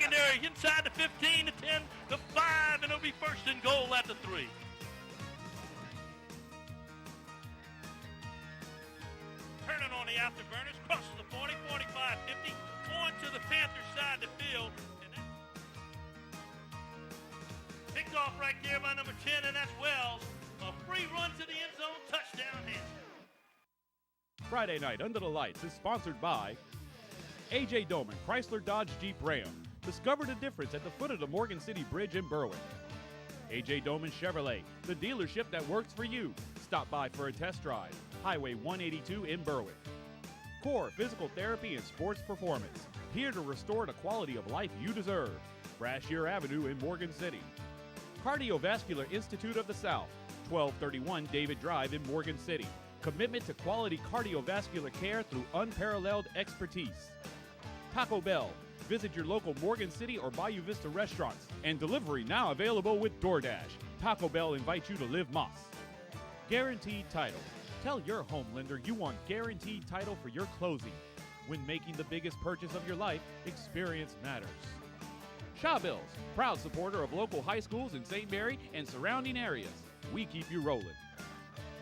secondary, inside the 15, the 10, the 5, and it'll be first and goal at the 3. Turning on the afterburners, crosses the 40, 45, 50, on to the Panther side of the field. Picked off right there by number 10, and that's Wells. A free run to the end zone, touchdown hit. Friday Night Under the Lights is sponsored by A.J. Doman, Chrysler Dodge Jeep Ram. Discover the difference at the foot of the Morgan City Bridge in Berwick. A.J. Doman Chevrolet, the dealership that works for you. Stop by for a test drive. Highway 182 in Berwick. Core Physical Therapy and Sports Performance. Here to restore the quality of life you deserve. Brashear Avenue in Morgan City. Cardiovascular Institute of the South. 1231 David Drive in Morgan City. Commitment to quality cardiovascular care through unparalleled expertise. Taco Bell. Visit your local Morgan City or Bayou Vista restaurants. And delivery now available with DoorDash. Taco Bell invites you to live Moss. Guaranteed Title. Tell your home lender you want guaranteed title for your closing. When making the biggest purchase of your life, experience matters. Shawbills, proud supporter of local high schools in St. Mary and surrounding areas. We keep you rolling.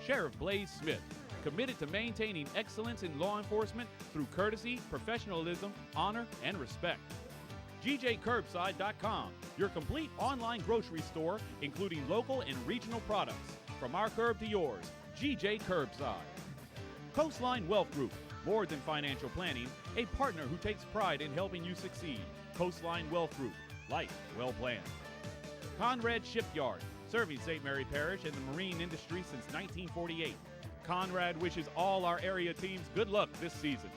Sheriff Blaze Smith, committed to maintaining excellence in law enforcement through courtesy, professionalism, honor, and respect. GJCurbside.com, your complete online grocery store, including local and regional products. From our curb to yours, GJ Curbside. Coastline Wealth Group, more than financial planning, a partner who takes pride in helping you succeed. Coastline Wealth Group, life well planned. Conrad Shipyard, serving St. Mary Parish and the marine industry since 1948. Conrad wishes all our area teams good luck this season.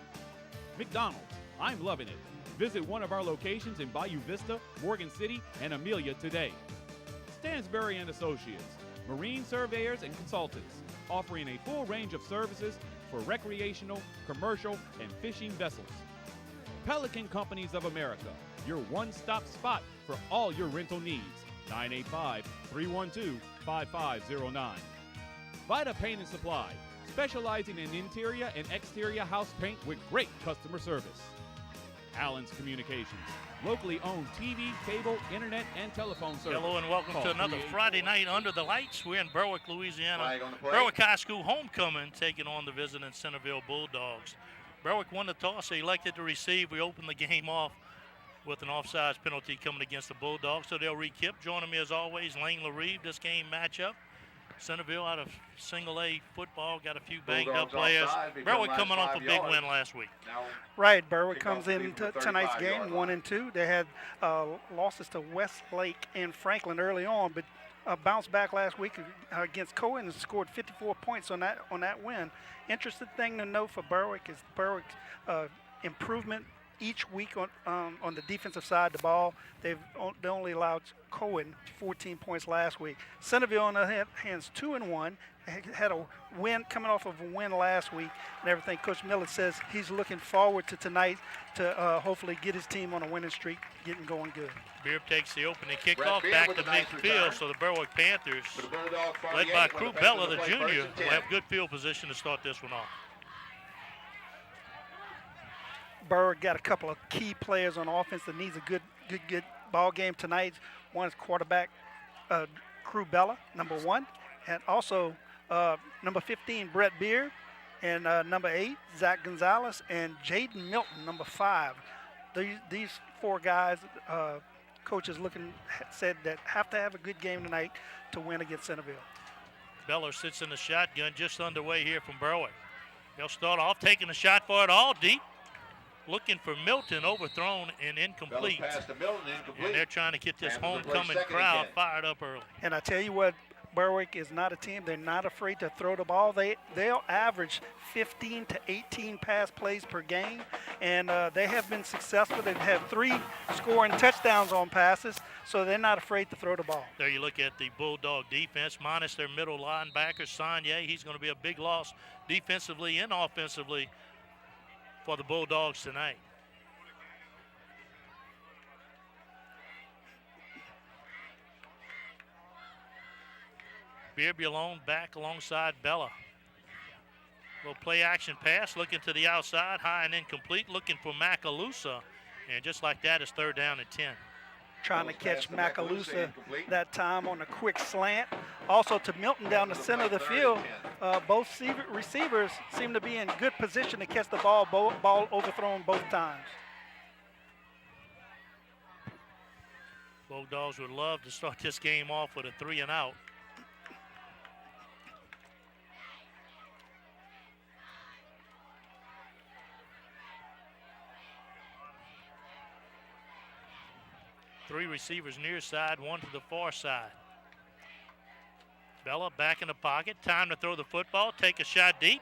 McDonald's, I'm loving it. Visit one of our locations in Bayou Vista, Morgan City, and Amelia today. Stansbury and Associates, marine surveyors and consultants, offering a full range of services for recreational, commercial, and fishing vessels. Pelican Companies of America, your one-stop spot for all your rental needs. 985-312-5509. Vita Paint and Supply, specializing in interior and exterior house paint with great customer service. Allen's Communications, locally owned TV, cable, internet, and telephone service. Hello and welcome to another Friday Night Under the Lights. We're in Berwick, Louisiana. Berwick High School homecoming, taking on the visiting Centerville Bulldogs. Berwick won the toss. They elected to receive. We opened the game off with an offsides penalty coming against the Bulldogs, so they'll re-kip. Joining me as always, Lane LaRive. This game matchup. Centerville out of single A football, got a few banged up players. Berwick coming off a big win last week. Right, Berwick comes into tonight's game 1-2. They had losses to Westlake and Franklin early on, but bounced back last week against Cohen and scored 54 points on that win. Interesting thing to note for Berwick is Berwick's improvement each week on the defensive side of the ball. They only allowed Cohen 14 points last week. Centerville on the other hand 2-1, had a win coming off of a win last week and everything. Coach Miller says he's looking forward to tonight to hopefully get his team on a winning streak, getting going good. Beard takes the opening kickoff back to midfield, so the Berwick Panthers, led by Crew Bella, the junior, will have good field position to start this one off. Berwick got a couple of key players on offense that needs a good ball game tonight. One is quarterback Crew Bella, number 1, and also number 15 Brett Beard, and number 8 Zach Gonzalez, and Jaden Milton, number 5. These 4 guys, coaches said that have to have a good game tonight to win against Centerville. Bella sits in the shotgun, just underway here from Berwick. They'll start off taking a shot for it all deep. Looking for Milton, overthrown and incomplete. And they're trying to get this homecoming crowd fired up early. And I tell you what, Berwick is not a team. They're not afraid to throw the ball. They'll average 15 to 18 pass plays per game, and they have been successful. They have 3 scoring touchdowns on passes, so they're not afraid to throw the ball. There you look at the Bulldog defense, minus their middle linebacker, Sonye. He's going to be a big loss defensively and offensively for the Bulldogs tonight. Beerbulone back alongside Bella. Little play action pass, looking to the outside, high and incomplete, looking for Macalusa. And just like that, it's 3rd down and 10. Trying to catch Macalusa that time on a quick slant. Also to Milton down the center of the field. Both receivers seem to be in good position to catch the ball. Ball overthrown both times. Bulldogs would love to start this game off with a 3 and out. Three receivers near side, one to the far side. Bella back in the pocket. Time to throw the football. Take a shot deep.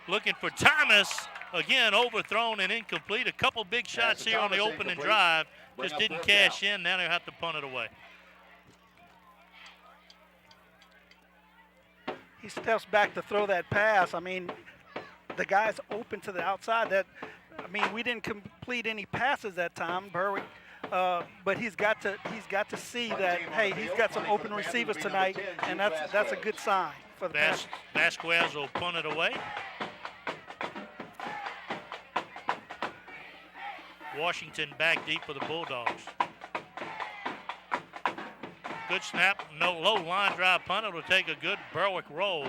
Looking for Thomas. Again, overthrown and incomplete. A couple big shots here on the opening drive. Just didn't cash in. Now they'll have to punt it away. He steps back to throw that pass. I mean, the guy's open to the outside. We didn't complete any passes that time, Berwick. But he's got to see that, hey, he's got some open receivers tonight, and that's a good sign for the Panthers. Vasquez will punt it away. Washington back deep for the Bulldogs. Good snap, no low line drive punt. It'll take a good Berwick roll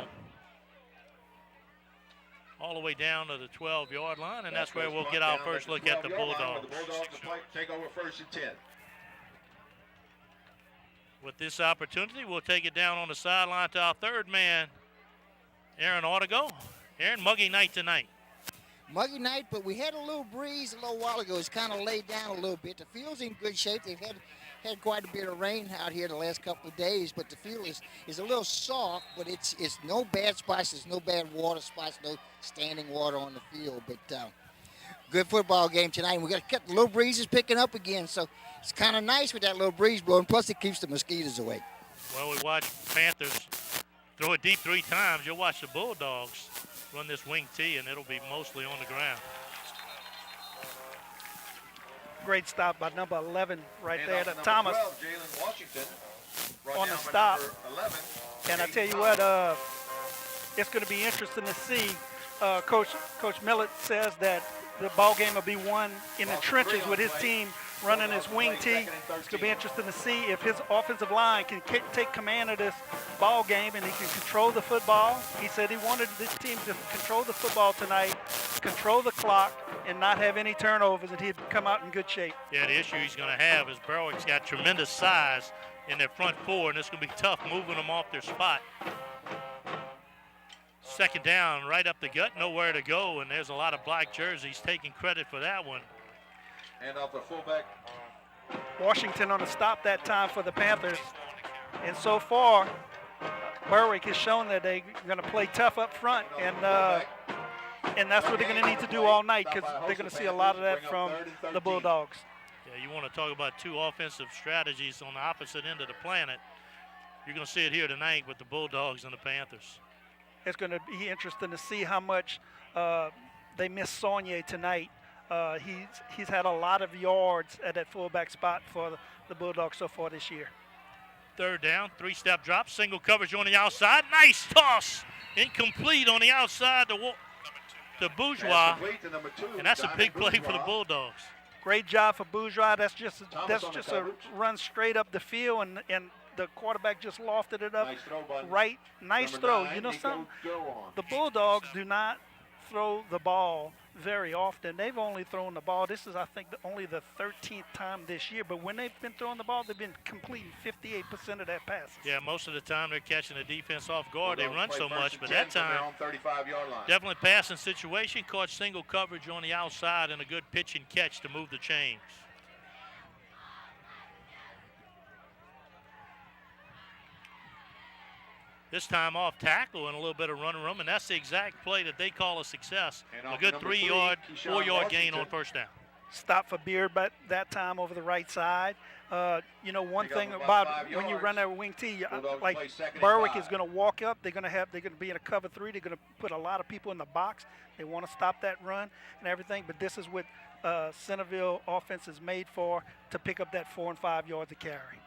all the way down to the 12-yard line, and that's where we'll get our first look at the Bulldogs. Take over 1st and 10. With this opportunity, we'll take it down on the sideline to our 3rd man, Aaron Ortego. Aaron, muggy night tonight. Muggy night, but we had a little breeze a little while ago. It's kind of laid down a little bit. The field's in good shape. They've had quite a bit of rain out here the last couple of days, but the field is a little soft, but it's no bad spots. There's no bad water spots, no standing water on the field. But good football game tonight. And we got to cut the little breezes picking up again, so it's kind of nice with that little breeze blowing. Plus, it keeps the mosquitoes away. Well, we watched Panthers throw it deep 3 times. You'll watch the Bulldogs run this wing tee, and it'll be mostly on the ground. Great stop by number 11 right there. Thomas 12, Jalen Washington, on the stop. 11, and I tell you what, it's going to be interesting to see. Coach Millett says that the ball game will be won in the trenches with his team running his wing tee. It's going to be interesting to see if his offensive line can take command of this ball game and he can control the football. He said he wanted this team to control the football tonight, control the clock, and not have any turnovers, and he'd come out in good shape. Yeah, the issue he's going to have is Berwick's got tremendous size in their front 4, and it's going to be tough moving them off their spot. 2nd down, right up the gut, nowhere to go, and there's a lot of black jerseys taking credit for that one. And off the fullback. Washington on the stop that time for the Panthers. And so far, Berwick has shown that they're going to play tough up front, and that's what they're going to need to do all night, because they're going to see a lot of that from the Bulldogs. Yeah, you want to talk about 2 offensive strategies on the opposite end of the planet. You're going to see it here tonight with the Bulldogs and the Panthers. It's going to be interesting to see how much they miss Saunier tonight. He's had a lot of yards at that fullback spot for the Bulldogs so far this year. 3rd down, 3-step drop, single coverage on the outside. Nice toss, incomplete on the outside to Bourgeois, and that's a big play for the Bulldogs. Great job for Bourgeois. That's just a run straight up the field, and the quarterback just lofted it up. Nice throw. You know something? The Bulldogs do not throw the ball very often. They've only thrown the ball. This is, I think, only the 13th time this year. But when they've been throwing the ball, they've been completing 58% of their passes. Yeah, most of the time they're catching the defense off guard. They run so much, but that time, definitely passing situation. Caught single coverage on the outside and a good pitch and catch to move the chains. This time off tackle and a little bit of running room, and that's the exact play that they call a success. A good 3-yard, 4-yard gain on 1st down. Stop for Beard, but that time over the right side. You know, one thing about when you run that wing tee, like Berwick is going to walk up. They're going to be in a cover 3. They're going to put a lot of people in the box. They want to stop that run and everything. But this is what Centerville offense is made for, to pick up that 4 and 5 yards of carry.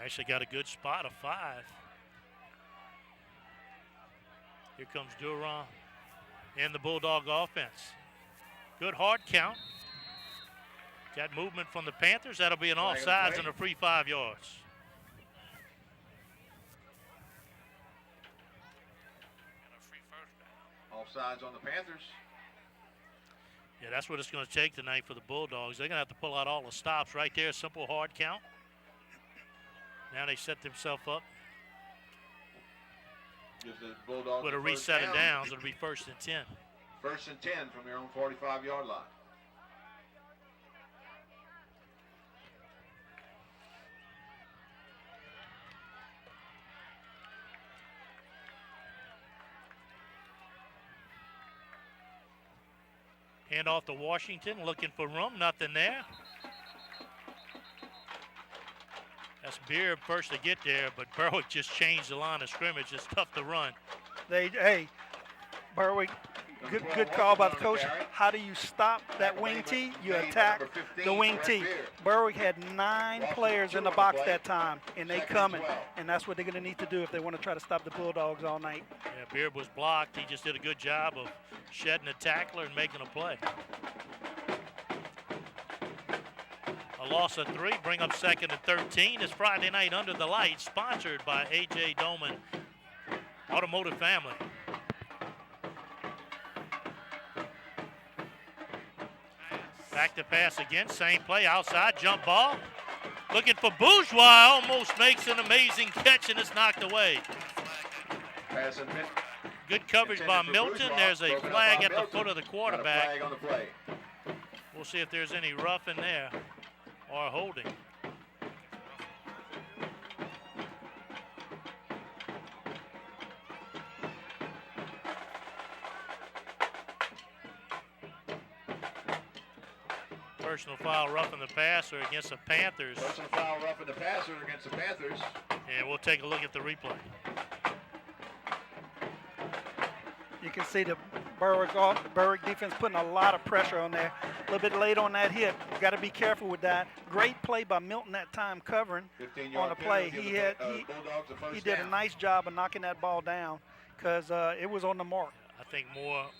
Actually got a good spot of 5. Here comes Duran. in the Bulldog offense. Good hard count. Got movement from the Panthers. That'll be an offsides and a free 5 yards. Offsides on the Panthers. Yeah, that's what it's going to take tonight for the Bulldogs. They're going to have to pull out all the stops right there. Simple hard count. Now they set themselves up Gives the Bulldogs with a reset of downs. It'll be 1st and 10. 1st and 10 from their own 45-yard line. Hand off to Washington, looking for room, nothing there. That's Beard first to get there, but Berwick just changed the line of scrimmage. It's tough to run. Berwick, good call by the coach. How do you stop that wing T? You attack the wing T. Berwick had 9 players in the box that time, and they coming, and that's what they're going to need to do if they want to try to stop the Bulldogs all night. Yeah, Beard was blocked. He just did a good job of shedding a tackler and making a play. A loss of 3, bring up 2nd and 13. It's Friday night under the lights, sponsored by A.J. Doman Automotive Family. Back to pass again, same play, outside, jump ball. Looking for Bourgeois, almost makes an amazing catch, and it's knocked away. Good coverage by Milton. There's a flag at the foot of the quarterback. We'll see if there's any rough in there or holding. Personal foul roughing the passer against the Panthers. Personal foul roughing the passer against the Panthers. And we'll take a look at the replay. You can see the Berwick defense putting a lot of pressure on there. A little bit late on that hit. Got to be careful with that. Great play by Milton that time covering on the play. He did a nice job of knocking that ball down because it was on the mark. I think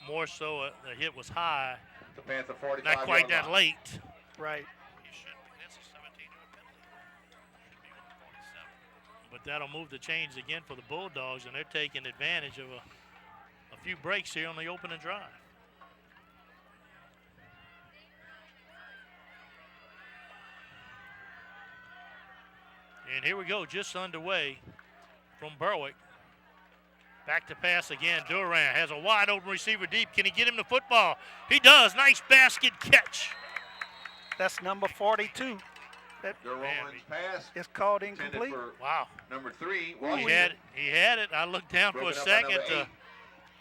more so the hit was high. The Panther 45. Not quite that late. Right. But that'll move the chains again for the Bulldogs, and they're taking advantage of a few breaks here on the opening drive. And here we go, just underway from Berwick. Back to pass again. Durant has a wide open receiver deep. Can he get him the football? He does. Nice basket catch. That's number 42. Duran's pass. It's called incomplete. Wow. Number 3. He had it. I looked down for a second.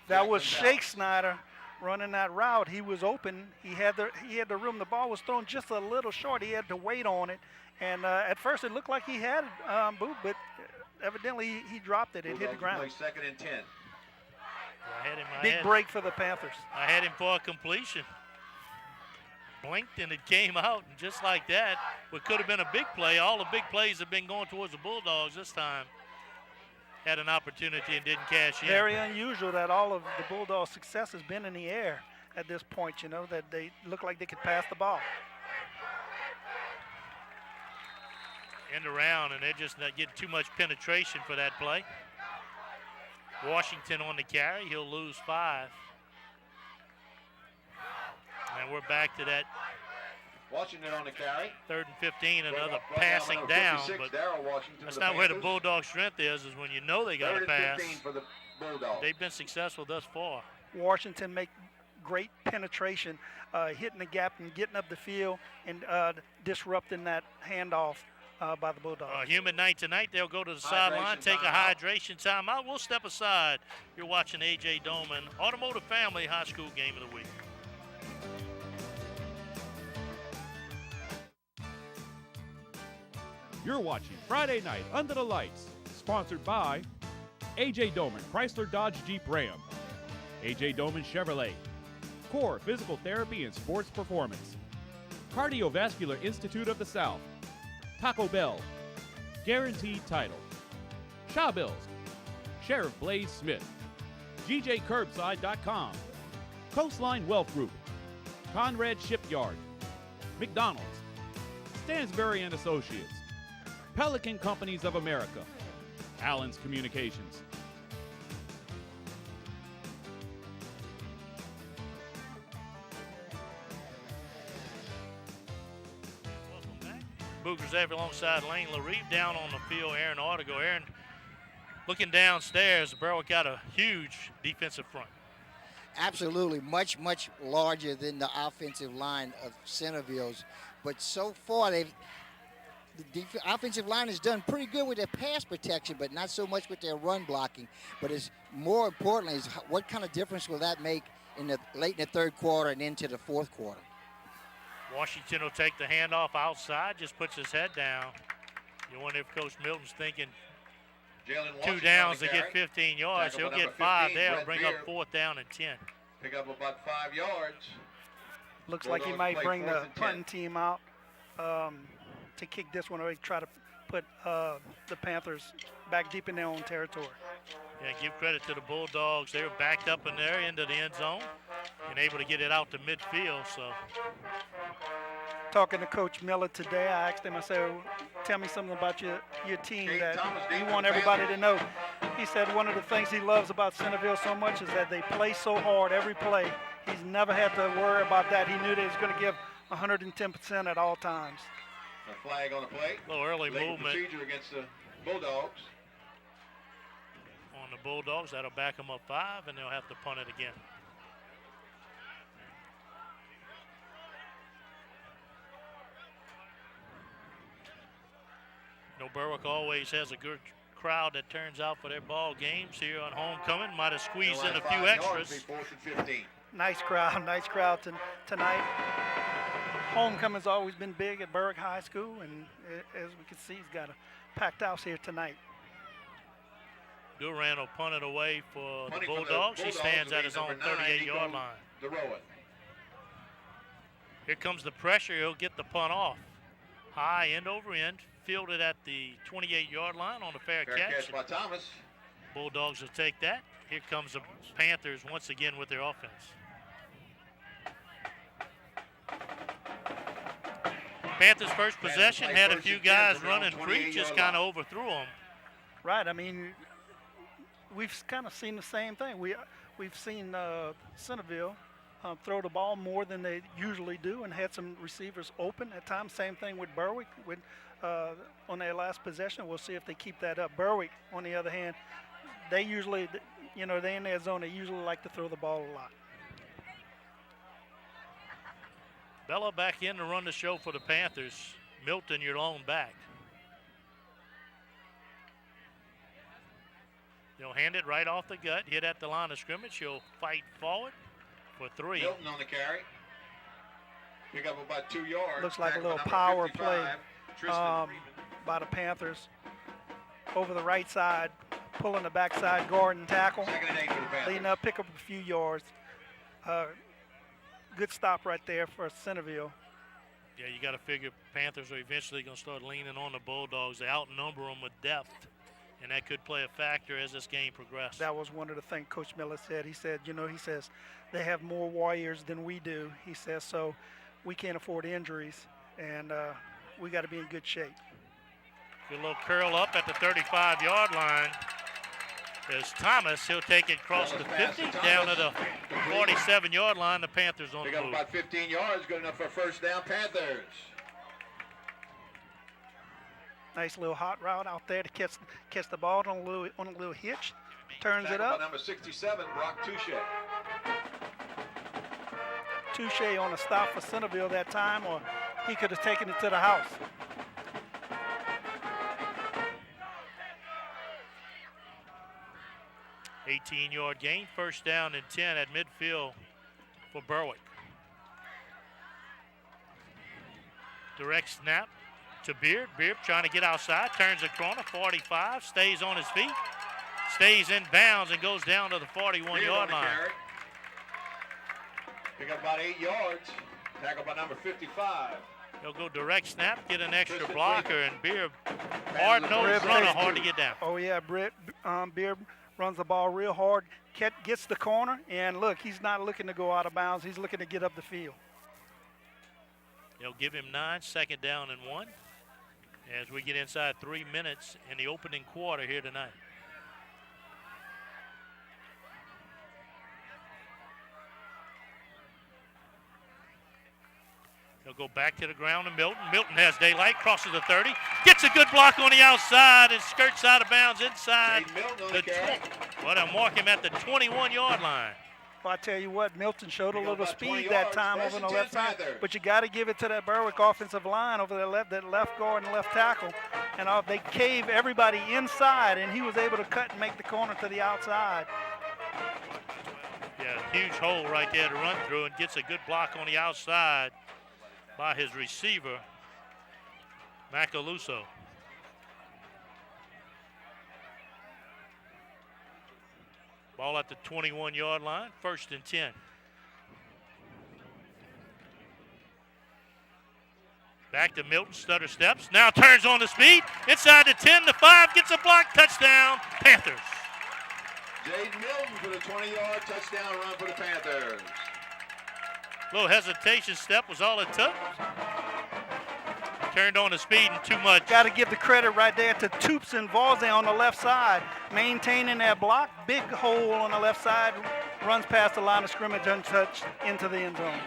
That was Shake Snyder running that route. He was open. He had the room. The ball was thrown just a little short. He had to wait on it. And at first it looked like he had it, but evidently he dropped it. It hit the ground. 2nd and 10. Big break for the Panthers. I had him for a completion. Blinked and it came out, and just like that, what could have been a big play. All the big plays have been going towards the Bulldogs this time. Had an opportunity and didn't cash in. Very unusual that all of the Bulldogs' success has been in the air at this point, that they look like they could pass the ball. End around, and they're just not getting too much penetration for that play. Washington on the carry. He'll lose 5. And we're back to that. Washington on the carry. 3rd and 15, another passing down, but that's not where the Bulldog strength is when you know they got to pass. 15 for the Bulldogs. They've been successful thus far. Washington make great penetration, hitting the gap and getting up the field and disrupting that handoff by the Bulldogs. Humid night tonight. They'll go to the sideline, take a hydration timeout. We'll step aside. You're watching A.J. Doman Automotive Family High School Game of the Week. You're watching Friday Night Under the Lights, sponsored by A.J. Doman Chrysler Dodge Jeep Ram, A.J. Doman Chevrolet, Core Physical Therapy and Sports Performance, Cardiovascular Institute of the South, Taco Bell, Guaranteed Title, Shaw Bills, Sheriff Blaze Smith, GJCurbside.com, Coastline Wealth Group, Conrad Shipyard, McDonald's, Stansberry and Associates, Pelican Companies of America, Allen's Communications. Welcome back. Boogers Avery alongside Lane LaRive. Down on the field, Aaron Artigo. Aaron, looking downstairs, Berwick got a huge defensive front. Absolutely, much larger than the offensive line of Centerville's. But so far, the offensive line has done pretty good with their pass protection, but not so much with their run blocking. But it's more importantly is what kind of difference will that make late in the third quarter and into the fourth quarter. Washington will take the handoff outside, just puts his head down. You wonder if Coach Milton's thinking 2 downs to get 15 yards. He'll get 5 there. He'll bring up 4th down and 10. Pick up about 5 yards. Looks like he might bring the punting team out to kick this one away, try to put the Panthers back deep in their own territory. Yeah, give credit to the Bulldogs. They were backed up in there into the end zone and able to get it out to midfield. So, talking to Coach Miller today, I asked him, I said, tell me something about your team that you want everybody to know. He said one of the things he loves about Centerville so much is that they play so hard every play. He's never had to worry about that. He knew that he was going to give 110% at all times. A flag on the play. A little early movement. Procedure against the Bulldogs. On the Bulldogs, that'll back them up 5, and they'll have to punt it again. You know, Berwick always has a good crowd that turns out for their ball games here on homecoming. Might have squeezed in a few extras. Nice crowd tonight. Homecoming's always been big at Berwick High School, and as we can see, he's got a packed house here tonight. Duran will punt it away for the Bulldogs. He stands at his own 38-yard line. Here comes the pressure. He'll get the punt off. High end over end, fielded at the 28-yard line on a fair catch by Thomas. Bulldogs will take that. Here comes the Panthers once again with their offense. Panthers' first possession had a few guys running free, just kind of overthrew them. Right. I mean, we've kind of seen the same thing. We've seen Centerville throw the ball more than they usually do, and had some receivers open at times. Same thing with Berwick on their last possession. We'll see if they keep that up. Berwick, on the other hand, they usually, they're in their zone. They usually like to throw the ball a lot. Bella back in to run the show for the Panthers. Milton, your lone back. They'll hand it right off the gut, hit at the line of scrimmage. He'll fight forward for 3. Milton on the carry. Pick up about 2 yards. Looks like a little power play by the Panthers. Over the right side, pulling the backside guard and tackle. 2nd and 8 for the Panthers. Leading up, pick up a few yards. Good stop right there for Centerville. Yeah, you got to figure Panthers are eventually going to start leaning on the Bulldogs. They outnumber them with depth, and that could play a factor as this game progresses. That was one of the things Coach Miller said. He said, he says they have more warriors than we do. He says, so we can't afford injuries, and we got to be in good shape. Good little curl up at the 35-yard line. There's Thomas. He'll take it across the 50, down to the 47-yard line. The Panthers on the move. Pick up about 15 yards, good enough for a first down, Panthers. Nice little hot route out there to catch the ball on a little hitch. Turns it up. Number 67, Brock Touche. Touche on a stop for Centerville that time, or he could have taken it to the house. $18-yard gain, first down and 10 at midfield for Berwick. Direct snap to Beard. Beard trying to get outside, turns the corner, 45, stays on his feet, stays in bounds and goes down to the 41-yard line. Pick up about 8 yards. Tackle by number 55. He'll go direct snap, get an extra blocker, and Beard, hard-nosed runner, hard to get down. Oh, yeah, Beard runs the ball real hard, gets the corner, and look, he's not looking to go out of bounds. He's looking to get up the field. They'll give him 9, 2nd down and 1, as we get inside 3 minutes in the opening quarter here tonight. He'll go back to the ground to Milton. Milton has daylight, crosses the 30, gets a good block on the outside and skirts out of bounds inside the 20. Well, they'll mark him at the 21-yard line. Well, I tell you what, Milton showed a little speed that time over on the left side, but you got to give it to that Berwick offensive line over that left guard and left tackle. And they cave everybody inside, and he was able to cut and make the corner to the outside. Yeah, huge hole right there to run through, and gets a good block on the outside by his receiver, Macaluso. Ball at the 21-yard line, 1st and 10. Back to Milton, stutter steps, now turns on the speed, inside the 10, the 5, gets a block, touchdown, Panthers. Jaden Milton for the 20-yard touchdown run for the Panthers. Little hesitation step was all it took. Turned on the speed and too much. Got to give the credit right there to Toops and Valze on the left side, maintaining that block. Big hole on the left side, runs past the line of scrimmage untouched into the end zone.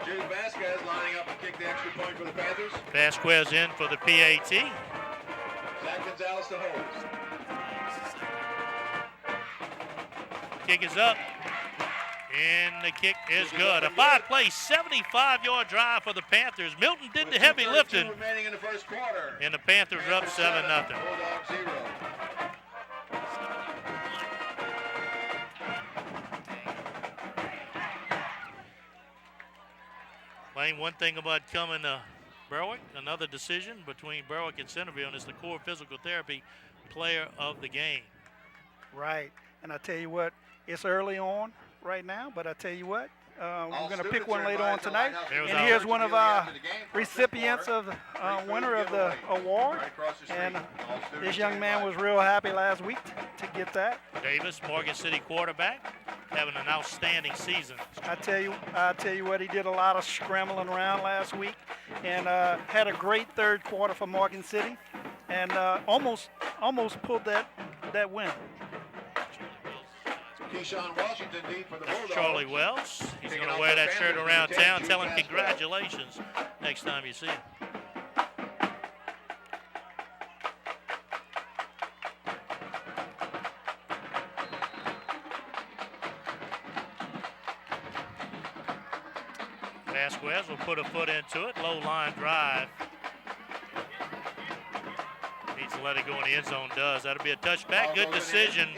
Jude Vasquez lining up to kick the extra point for the Panthers. Vasquez in for the PAT. Zach Gonzalez to hold. Kick is up, and the kick is good. A 5-play, 75-yard drive for the Panthers. Milton did the heavy lifting, remaining in the first quarter. And the Panthers are up 7-0. Bulldog 0. Lane, one thing about coming to Berwick, another decision between Berwick and Centerville, and it's the core physical therapy player of the game. Right, and I tell you what, it's early on right now, but I tell you what, we're going to pick one later on tonight. And here's one of our recipients of the winner of the award. And this young man was real happy last week to get that. Davis, Morgan City quarterback, having an outstanding season. I tell you what, he did a lot of scrambling around last week and had a great third quarter for Morgan City, and almost pulled that win. Keyshawn Washington deep for the Bulldogs. Charlie Wells. He's going to wear that shirt around town. Tell him congratulations next time you see him. Vasquez will put a foot into it. Low line drive. Needs to let it go in the end zone. Does. That'll be a touchback. Good decision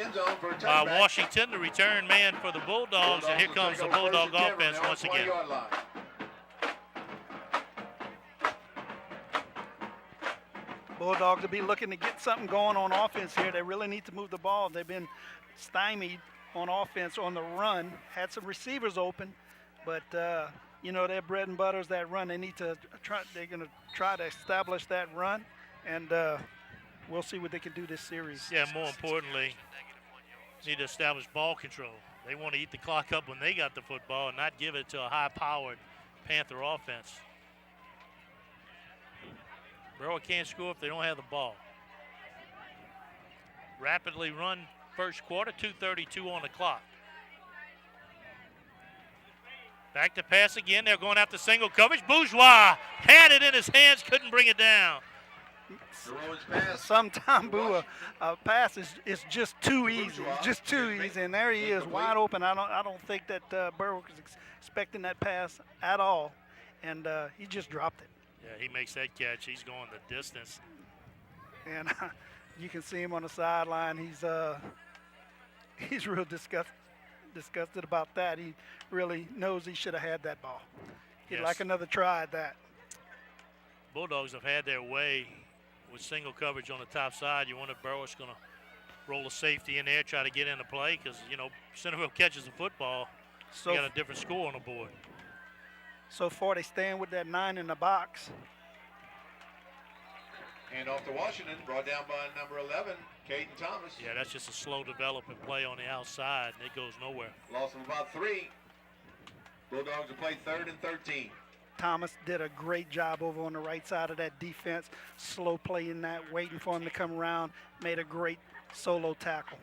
by Washington, the return man for the Bulldogs. And here comes the Bulldog offense once again. Bulldogs will be looking to get something going on offense here. They really need to move the ball. They've been stymied on offense on the run. Had some receivers open, but you know, their bread and butter is that run. They need to try. They're going to try to establish that run, and we'll see what they can do this series. Yeah, more importantly, need to establish ball control. They want to eat the clock up when they got the football and not give it to a high-powered Panther offense. Berwick can't score if they don't have the ball. Rapidly run first quarter, 2:32 on the clock. Back to pass again. They're going after single coverage. Bourgeois had it in his hands, couldn't bring it down. Sometimes, Boo, a pass is just too easy. It's just too easy, and there he is, wide open. I don't think that Berwick was expecting that pass at all, and he just dropped it. Yeah, he makes that catch. He's going the distance. And you can see him on the sideline. He's real disgusted about that. He really knows he should have had that ball. He'd like another try at that. Bulldogs have had their way with single coverage on the top side. You wonder if Berwick's going to roll a safety in there, try to get into play, because, you know, Centerville catches the football. So got a different score on the board. So far, they stand with that 9 in the box. Hand off to Washington, brought down by number 11, Caden Thomas. Yeah, that's just a slow development play on the outside, and it goes nowhere. Loss of about 3. Bulldogs will play 3rd and 13. Thomas did a great job over on the right side of that defense. Slow play in that, waiting for him to come around. Made a great solo tackle.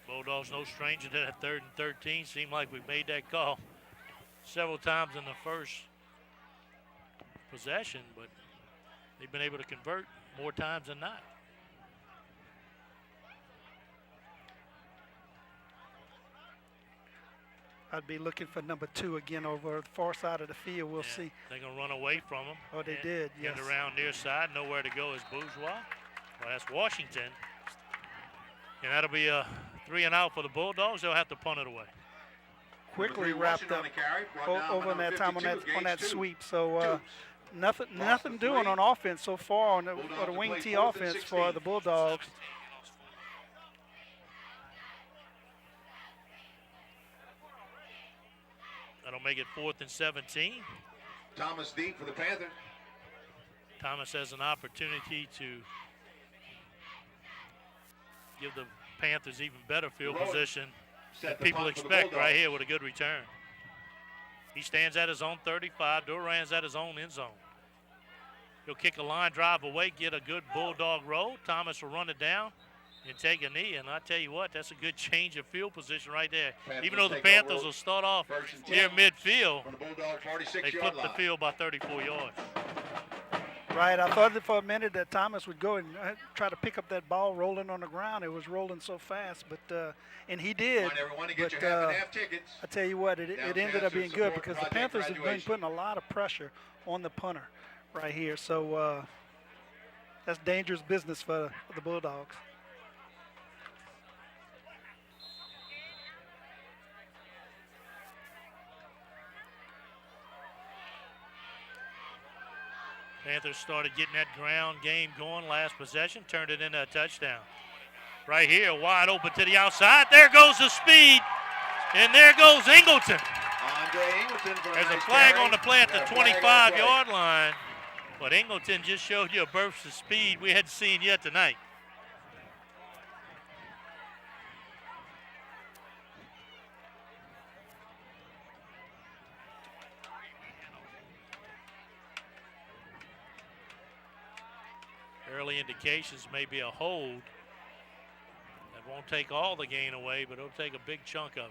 Bulldogs no stranger to that 3rd and 13. Seemed like we made that call several times in the first possession, but they've been able to convert more times than not. I'd be looking for number 2 again over the far side of the field. We'll see. They're going to run away from him. Oh, they did, yes. Get around near side. Nowhere to go is Bourgeois. Well, that's Washington. And that'll be a 3 and out for the Bulldogs. They'll have to punt it away. Quickly wrapped up over in that time on that sweep. So nothing doing on offense so far on the wing T offense for the Bulldogs. That'll make it 4th and 17. Thomas deep for the Panther. Thomas has an opportunity to give the Panthers even better field position than people expect right here with a good return. He stands at his own 35. Duran's at his own end zone. He'll kick a line drive away, get a good Bulldog roll. Thomas will run it down and take a knee. And I tell you what, that's a good change of field position right there. Even though the Panthers will start off near midfield, they flip the field by 34 yards. Right, I thought for a minute that Thomas would go and try to pick up that ball rolling on the ground. It was rolling so fast, but and he did. But I tell you what, it ended up being good because the Panthers have been putting a lot of pressure on the punter right here. So that's dangerous business for the Bulldogs. Panthers started getting that ground game going last possession, turned it into a touchdown. Right here, wide open to the outside. There goes the speed, and there goes Ingleton. There's a flag on the play at the 25-yard line, but Ingleton just showed you a burst of speed we hadn't seen yet tonight. Early indications may be a hold. That won't take all the gain away, but it'll take a big chunk of it.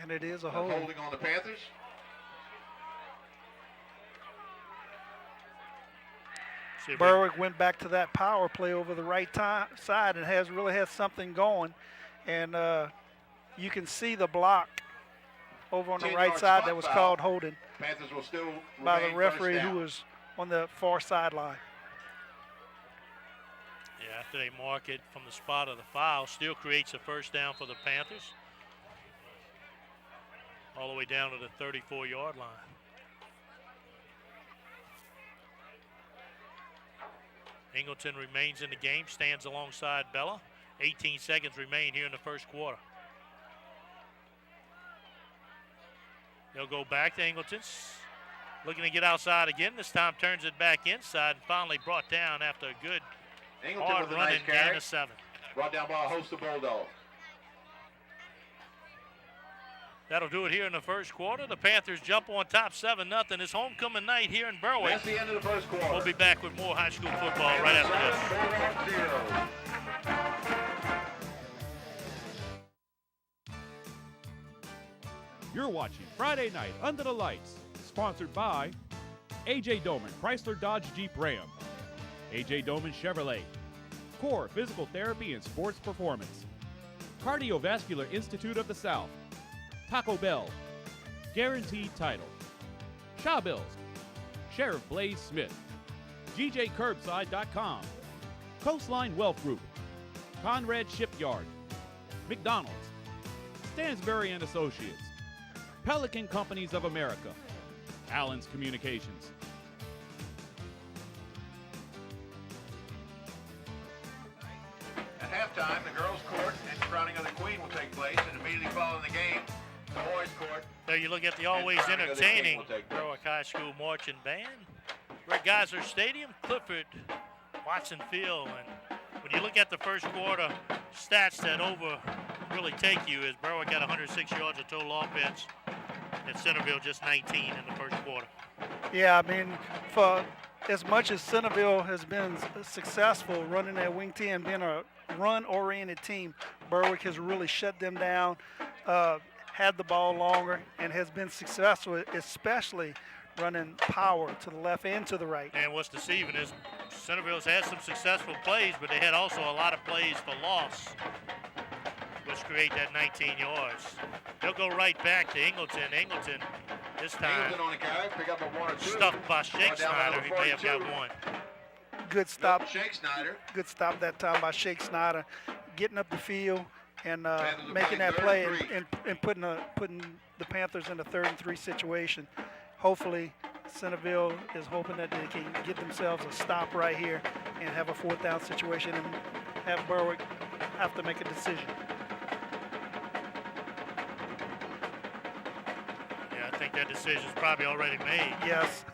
And it is a hold. Holding on the Panthers. Berwick went back to that power play over the right side and really has something going. And you can see the block over on the right side that was called holding by the referee who was on the far sideline. Yeah, after they mark it from the spot of the foul, still creates a first down for the Panthers. All the way down to the 34-yard line. Ingleton remains in the game, stands alongside Bella. 18 seconds remain here in the first quarter. They'll go back to Ingleton's. Looking to get outside again. This time turns it back inside and finally brought down after a good hard running gain of 7. Brought down by a host of Bulldogs. That'll do it here in the first quarter. The Panthers jump on top 7-0. It's homecoming night here in Berwick. That's the end of the first quarter. We'll be back with more high school football right after this. You're watching Friday Night Under the Lights, sponsored by A.J. Doman, Chrysler Dodge Jeep Ram, A.J. Doman Chevrolet, Core Physical Therapy and Sports Performance, Cardiovascular Institute of the South, Taco Bell, Guaranteed Title, Shaw Bills, Sheriff Blaze Smith, GJCurbside.com, Coastline Wealth Group, Conrad Shipyard, McDonald's, Stansbury and Associates, Pelican Companies of America, Allen's Communications. place, and immediately following the game, the boys' court. There you look at the always entertaining Berwick High School marching band. Rick Geisler Stadium, Clifford, Watson Field. And when you look at the first quarter stats that really take you, is Berwick had 106 yards of total offense, and Centerville just 19 in the first quarter. Yeah, I mean, for as much as Centerville has been successful running that wing T and being a run-oriented team, Berwick has really shut them down, had the ball longer, and has been successful, especially running power to the left and to the right. And what's deceiving is Centerville's had some successful plays, but they had also a lot of plays for loss, which create that 19 yards. They'll go right back to Ingleton. Ingleton, this time, Ingleton on the carry, pick up a 1 or 2. stuffed by Shake Snyder. He may have got one. Good stop. Shake Snyder. Good stop that time by Shake Snyder, getting up the field and making that play and putting the Panthers in a 3rd and 3 situation. Hopefully, Centerville is hoping that they can get themselves a stop right here and have a 4th down situation and have Berwick have to make a decision. Yeah, I think that decision's probably already made. Yes.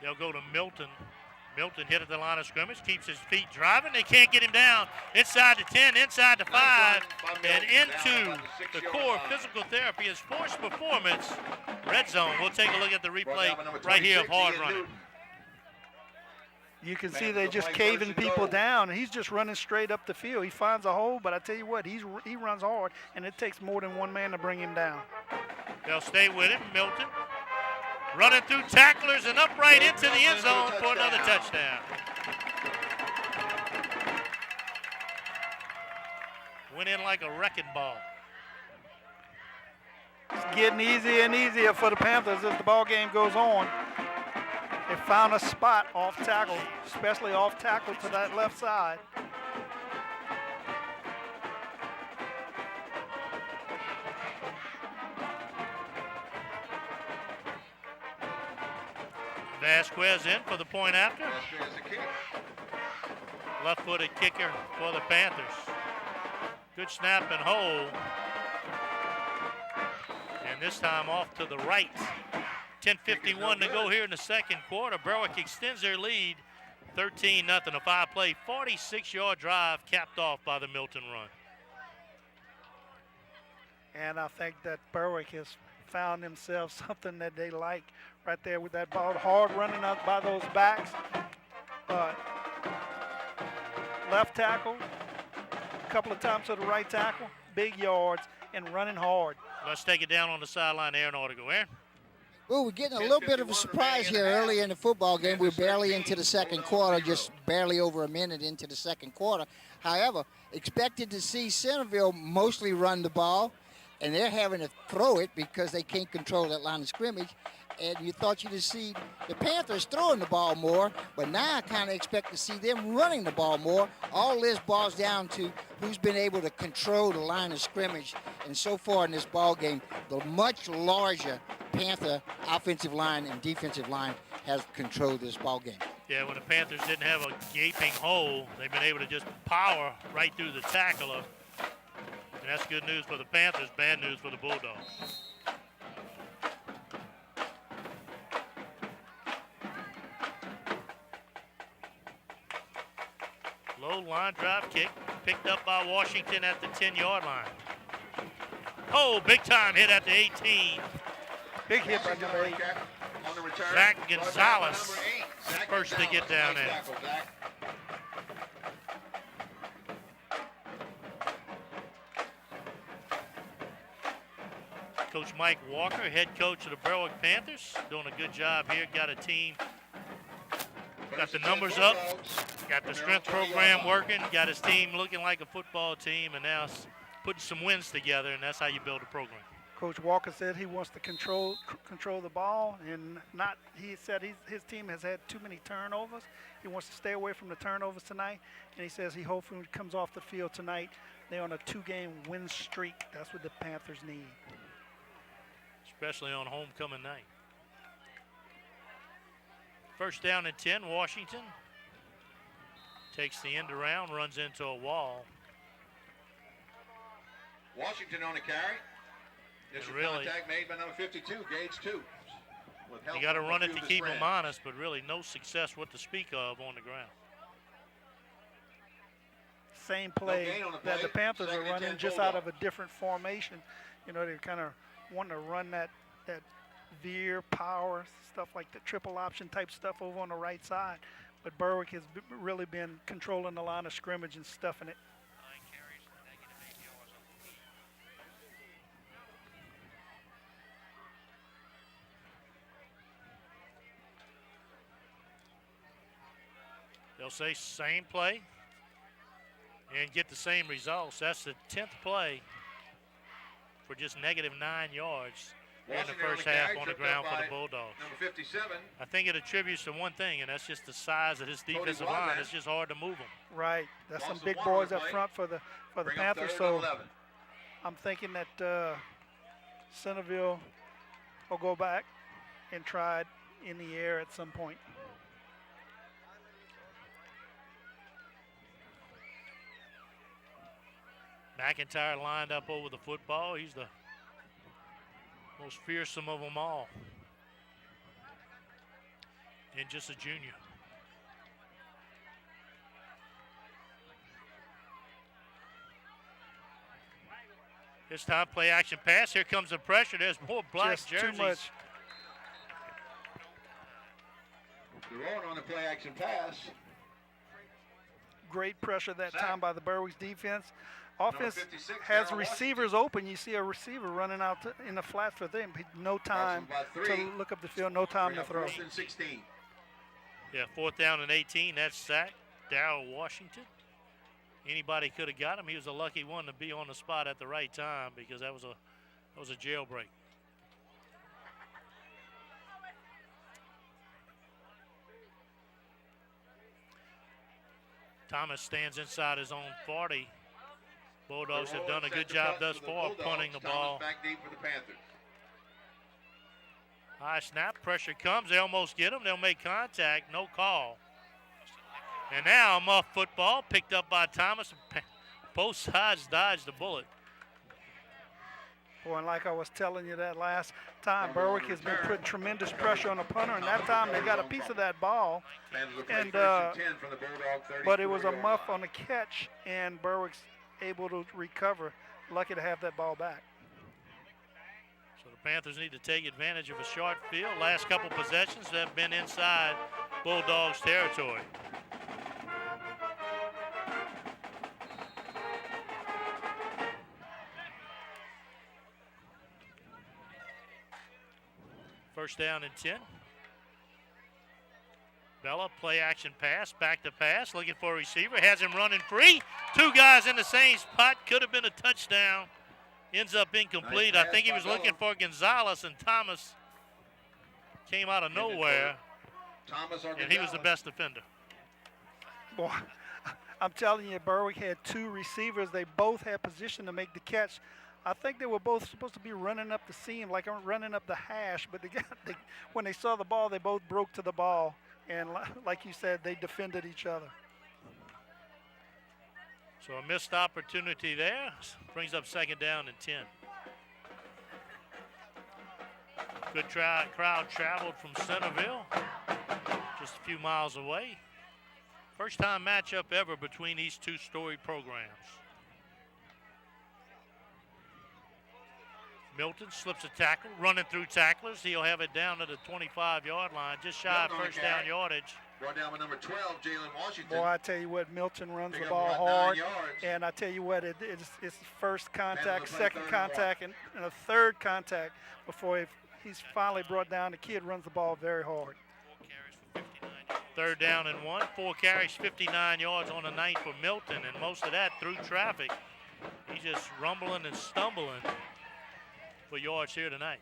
They'll go to Milton. Milton hit at the line of scrimmage, keeps his feet driving. They can't get him down. Inside the 10, inside the 5, and into the core physical therapy. His forced performance. Red zone. We'll take a look at the replay right here of hard running. You can see they just caving people down. He's just running straight up the field. He finds a hole, but I tell you what, he runs hard, and it takes more than one man to bring him down. They'll stay with him. Milton running through tacklers and upright into the end zone for another touchdown. Went in like a wrecking ball. It's getting easier and easier for the Panthers as the ball game goes on. They found a spot off tackle, especially off tackle to that left side. Vasquez in for the point after. Left-footed kicker for the Panthers. Good snap and hold. And this time off to the right. 10:51 to go here in the second quarter. Berwick extends their lead 13-0. A 5-play, 46-yard drive capped off by the Milton run. And I think that Berwick has found themselves something that they like right there with that ball. Hard running up by those backs. Left tackle, a couple of times to the right tackle, big yards, and running hard. Let's take it down on the sideline. Aaron ought to go. Aaron? Well, we're getting a little bit of a surprise here early in the football game. We're barely into the second quarter, just barely over a minute into the second quarter. However, expected to see Centerville mostly run the ball, and they're having to throw it because they can't control that line of scrimmage. And you thought you'd see the Panthers throwing the ball more, but now I kind of expect to see them running the ball more. All this boils down to who's been able to control the line of scrimmage. And so far in this ball game, the much larger Panther offensive line and defensive line has controlled this ball game. Yeah, when the Panthers didn't have a gaping hole, they've been able to just power right through the tackler. And that's good news for the Panthers, bad news for the Bulldogs. Low line drive kick, picked up by Washington at the 10-yard line. Oh, big time hit at the 18. Big hit by number 8. Zach Gonzalez, first to get down there. Coach Mike Walker, head coach of the Berwick Panthers, doing a good job here. Got a team, got the numbers up, got the strength program working, got his team looking like a football team, and now putting some wins together, and that's how you build a program. Coach Walker said he wants to control the ball, and he said his team has had too many turnovers. He wants to stay away from the turnovers tonight, and he says he hopes when he comes off the field tonight, they're on a 2-game win streak. That's what the Panthers need. Especially on homecoming night. First down and 10, Washington. Takes the end around, runs into a wall. Washington on the carry. This Really, contact made by number 52, Gage 2. You got to run it to keep him honest, but really no success what to speak of on the ground. Same play that the Panthers are running, just out of a different formation. You know, they're kind of wanting to run that veer, power, stuff like the triple option type stuff over on the right side. But Berwick has really been controlling the line of scrimmage and stuffing it. They'll say same play and get the same results. That's the 10th play for just -9 yards in the first half on the ground for the Bulldogs. Number 57. I think it attributes to one thing, and that's just the size of this defensive line. It's just hard to move them. Right. That's some big boys up front for the Panthers. So I'm thinking that Centerville will go back and try it in the air at some point. McIntyre lined up over the football. He's the most fearsome of them all. And just a junior. This time play action pass. Here comes the pressure. There's more black jerseys. Too much. They're on the play action pass. Great pressure that time by the Berwick's defense. Offense has receivers open. You see a receiver running out in the flat for them. No time to look up the field, no time to throw. 4th and 16. Yeah, 4th down and 18. That's sack. Darryl Washington. Anybody could have got him. He was a lucky one to be on the spot at the right time because that was a jailbreak. Thomas stands inside his own 40. Bulldogs have done a good job thus far punting the ball. Back deep for the Panthers. High snap, pressure comes. They almost get him. They'll make contact. No call. And now a muff football picked up by Thomas. Both sides dodged the bullet. Boy, and like I was telling you that last time, Berwick has been putting tremendous pressure on the punter, and that time they got a piece of that ball. And but it was a muff on the catch, and Berwick's able to recover. Lucky to have that ball back. So the Panthers need to take advantage of a short field. Last couple possessions have been inside Bulldogs territory. First down and 10. Bella, play action pass, back to pass, looking for a receiver, has him running free. Two guys in the same spot, could have been a touchdown. Ends up incomplete. I think he was looking for Gonzalez, and Thomas came out of nowhere, and he was the best defender. Boy, I'm telling you, Berwick had two receivers. They both had position to make the catch. I think they were both supposed to be running up the seam, like running up the hash, but when they saw the ball, they both broke to the ball. And like you said, they defended each other. So a missed opportunity there. Brings up 2nd down and 10. Good crowd traveled from Centerville, just a few miles away. First time matchup ever between these two storied programs. Milton slips a tackle, running through tacklers. He'll have it down to the 25-yard line, just shy of first down yardage. Brought down by number 12, Jalen Washington. Boy, I tell you what, Milton runs the ball hard. And I tell you what, it's first contact, second contact, and a third contact before he's finally brought down. The kid runs the ball very hard. 3rd down and 1. 4 carries, 59 yards on the night for Milton, and most of that through traffic. He's just rumbling and stumbling for yards here tonight.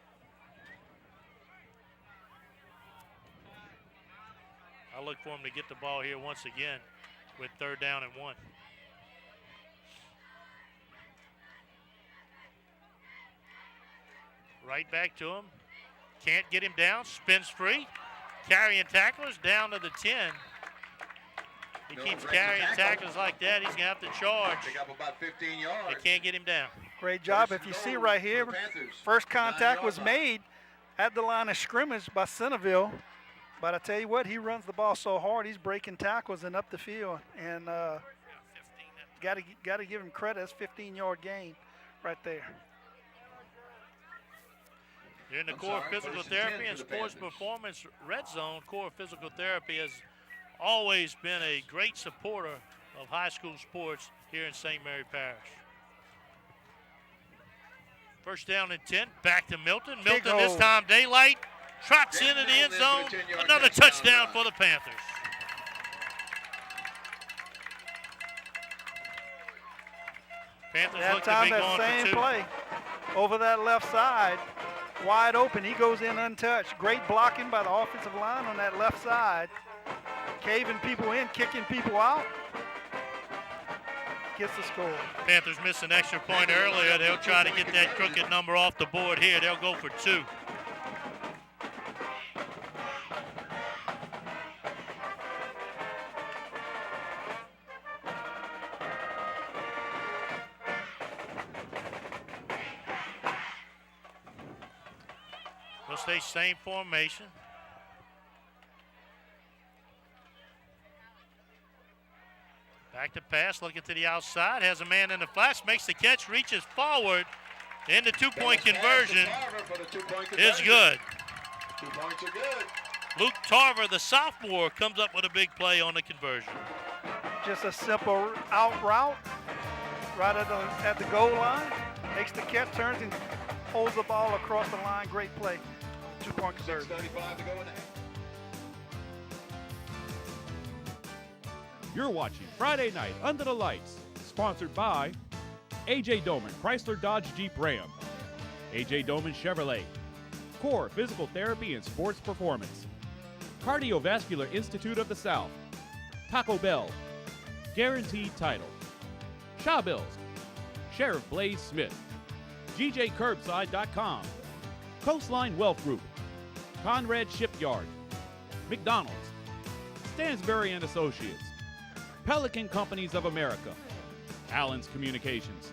I look for him to get the ball here once again with 3rd down and 1. Right back to him. Can't get him down. Spins free. Carrying tacklers down to the 10. He keeps carrying tackles like that, he's going to have to charge. Pick up about 15 yards. They can't get him down. Great job. If you see right here, first contact was made at the line of scrimmage by Centerville. But I tell you what, he runs the ball so hard, he's breaking tackles and up the field. And got to give him credit. That's 15-yard gain right there. You're in the core physical therapy and sports performance red zone. Core physical therapy has always been a great supporter of high school sports here in St. Mary Parish. First down and 10, back to Milton. Milton this time daylight, trots into the end zone. Another touchdown for the Panthers. Panthers look to be going same for 2. Play over that left side, wide open. He goes in untouched. Great blocking by the offensive line on that left side. Caving people in, kicking people out. Gets the score. Panthers missed an extra point earlier. They'll try to get that crooked number off the board here. They'll go for 2. They'll stay same formation. Back to pass, looking to the outside, has a man in the flats, makes the catch, reaches forward, and the two-point conversion is good. 2 points are good. Luke Tarver, the sophomore, comes up with a big play on the conversion. Just a simple out route right at the goal line. Makes the catch, turns and holds the ball across the line. Great play. 2-point conversion. 6:35 to go in the half. You're watching Friday Night Under the Lights, sponsored by A.J. Doman, Chrysler Dodge Jeep Ram, A.J. Doman Chevrolet, Core Physical Therapy and Sports Performance, Cardiovascular Institute of the South, Taco Bell, Guaranteed Title, Shaw Bills, Sheriff Blaze Smith, GJCurbside.com, Coastline Wealth Group, Conrad Shipyard, McDonald's, Stansberry and Associates, Pelican Companies of America, Allen's Communications.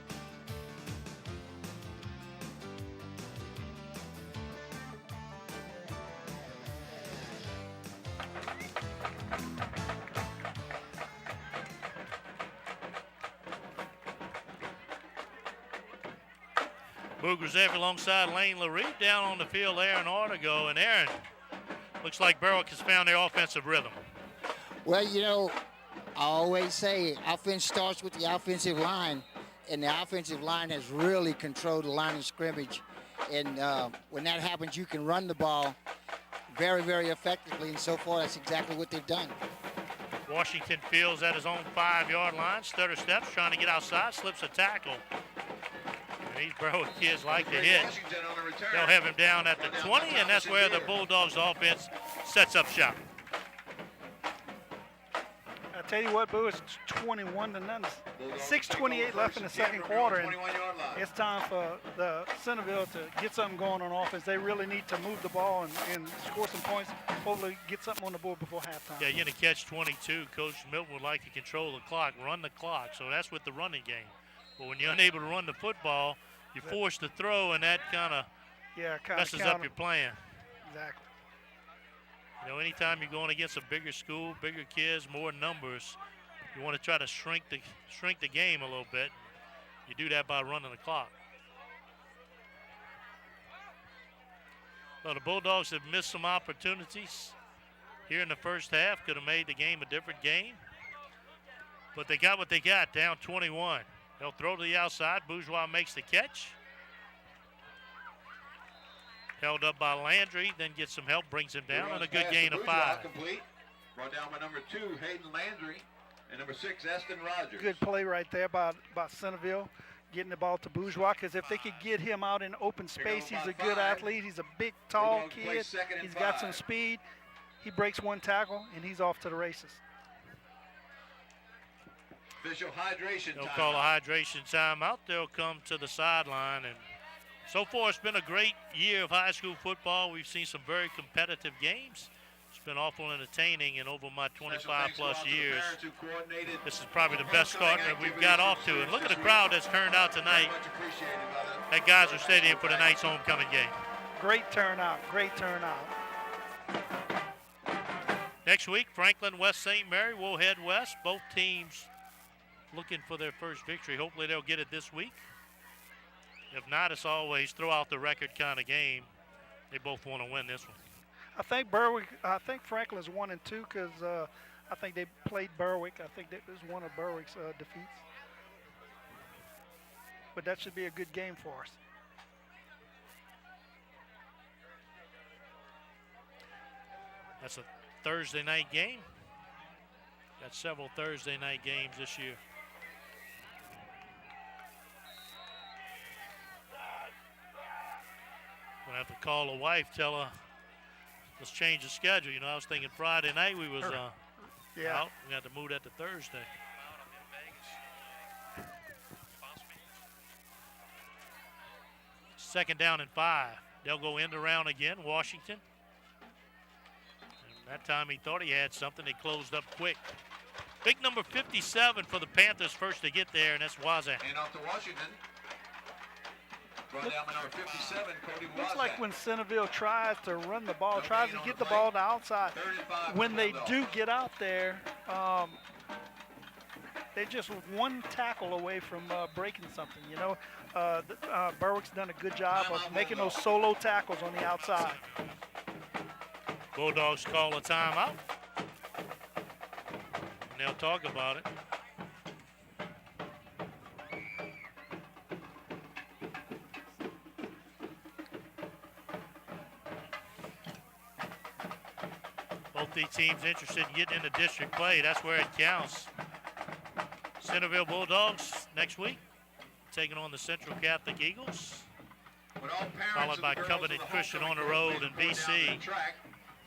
Boogers Every alongside Lane LaRue down on the field, Aaron Artigo. And Aaron, looks like Berwick has found their offensive rhythm. Well, you know, I always say offense starts with the offensive line, and the offensive line has really controlled the line of scrimmage. And when that happens, you can run the ball very, very effectively, and so far that's exactly what they've done. Washington Fields at his own 5-yard line, stutter steps, trying to get outside, slips a tackle. And these Berwick kids like to hit. They'll have him down at the 20, and that's where the Bulldogs offense sets up shop. I tell you what, Boo, it's 21-0. 6:28 left in the second quarter, and it's time for the Centerville to get something going on offense. They really need to move the ball and score some points, hopefully get something on the board before halftime. Yeah, you're going to catch 22. Coach Milton would like to control the clock, run the clock, so that's with the running game. But when you're unable to run the football, you're forced to throw, and that kind of messes up your plan. Exactly. You know, anytime you're going against a bigger school, bigger kids, more numbers, you want to try to shrink the game a little bit. You do that by running the clock. Well, the Bulldogs have missed some opportunities here in the first half. Could have made the game a different game. But they got what they got, down 21. They'll throw to the outside. Bourgeois makes the catch. Held up by Landry, then gets some help, brings him down, and a good gain of 5. Complete. Brought down by number 2, Hayden Landry, and number 6, Eston Rogers. Good play right there by Centerville, getting the ball to Bourgeois, because if they could get him out in open space, he's a good athlete. He's a big, tall kid. He's got some speed. He breaks one tackle, and he's off to the races. Official hydration They'll timeout. call a hydration timeout. They'll come to the sideline. And so far, it's been a great year of high school football. We've seen some very competitive games. been awful entertaining, and over my 25-plus years, this is probably the best start that we've got off to. And look at the crowd that's turned out tonight at Geyser Stadium for tonight's homecoming game. Great turnout, great turnout. Next week, Franklin, West St. Mary will head west. Both teams looking for their first victory. Hopefully they'll get it this week. If not, it's always throw out the record kind of game. They both want to win this one. I think Franklin's 1-2 because I think they played Berwick. I think that was one of Berwick's defeats. But that should be a good game for us. That's a Thursday night game. Got several Thursday night games this year. Gonna have to call the wife, tell her, let's change the schedule. You know, I was thinking Friday night we was out. We got to move that to Thursday. Second down and 5. They'll go end around again, Washington. And that time he thought he had something. They closed up quick. Big number 57 for the Panthers first to get there, and that's Wazak. And off to Washington. Run down by number 57, Cody Wazak. Looks like when Centerville tries to run the ball, tries to get the ball to the outside, when they do get out there, they're just one tackle away from breaking something, you know. Berwick's done a good job of making those solo tackles on the outside. Bulldogs call a timeout. And they'll talk about it. Both these teams interested in getting into district play. That's where it counts. Centerville Bulldogs next week, taking on the Central Catholic Eagles, followed by Covenant Christian on the road and BC.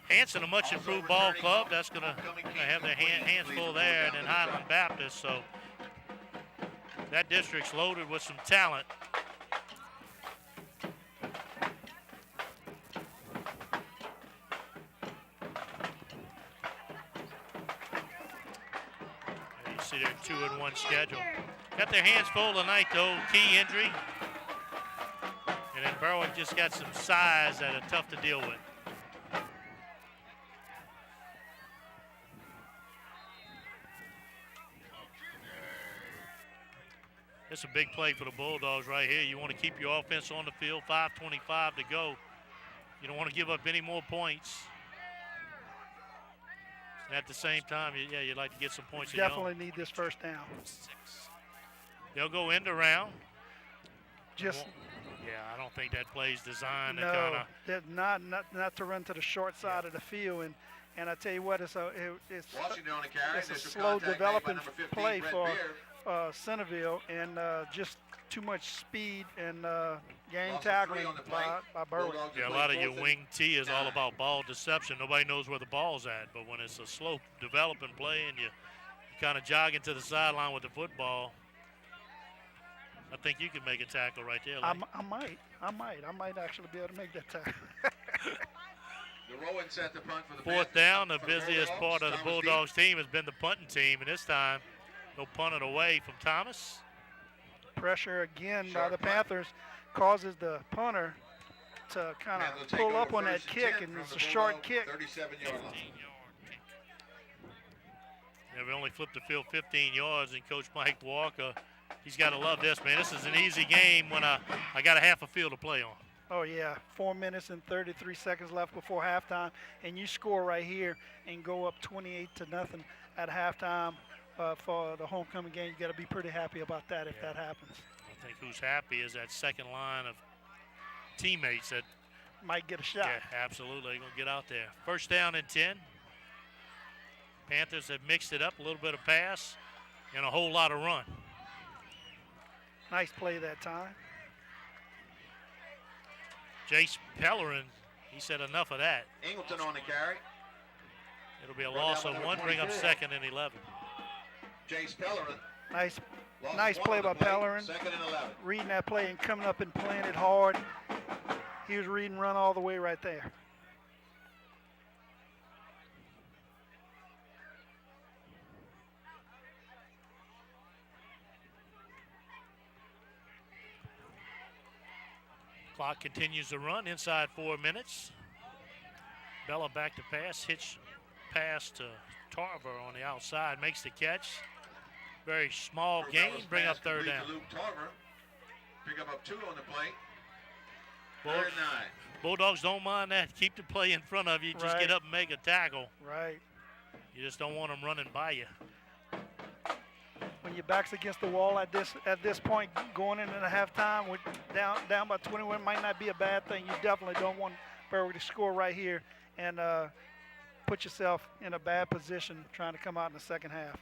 Hanson, a much improved ball club, that's going to have their hands full there, and then Highland Baptist. So that district's loaded with some talent. You see their 2-1 schedule. Got their hands full tonight, though. Key injury. And then Berwick just got some size that are tough to deal with. It's a big play for the Bulldogs right here. You want to keep your offense on the field, 5:25 to go. You don't want to give up any more points. And at the same time, you'd like to get some points. Definitely need this first down. They'll go end around. I don't think that play's designed to no, not to run to the short side of the field. And I tell you what, it's a slow developing play for Centerville, and just too much speed and gang tackling by Berwick. Yeah, a lot of your wing T is all about ball deception. Nobody knows where the ball's at, but when it's a slow developing play and you kind of jogging to the sideline with the football, I think you can make a tackle right there. I might actually be able to make that tackle. Fourth down, the busiest part of the Bulldogs team has been the punting team, and this time they'll punt it away from Thomas. Pressure again by the Panthers causes the punter to kind of pull up on that kick, and it's a short kick. 37-yard line. We only flipped the field 15 yards, and Coach Mike Walker, he's got to love this, man. This is an easy game when I got a half a field to play on. Oh, yeah. 4 minutes and 33 seconds left before halftime, and you score right here and go up 28-0 at halftime for the homecoming game. You got to be pretty happy about that if that happens. I think who's happy is that second line of teammates that might get a shot. Yeah, absolutely. They're going to get out there. First down and 10. Panthers have mixed it up, a little bit of pass and a whole lot of run. Nice play that time. Jace Pellerin, he said enough of that. Ingleton on the carry. It'll be a loss of 1, bring up second and 11. Jace Pellerin. Nice play by Pellerin. Second and 11. Reading that play and coming up and playing it hard. He was reading run all the way right there. Clock continues to run inside 4 minutes. Bella back to pass, hitch pass to Tarver on the outside, makes the catch. Very small gain, bring up third down. Luke Tarver. Pick up 2 on the play. Bull- 3rd and 9. Bulldogs don't mind that. Keep the play in front of you. Just Right. get up and make a tackle. Right. You just don't want them running by you. When your back's against the wall at this point, going into the halftime with down by 21 might not be a bad thing. You definitely don't want Berwick to score right here and put yourself in a bad position trying to come out in the second half.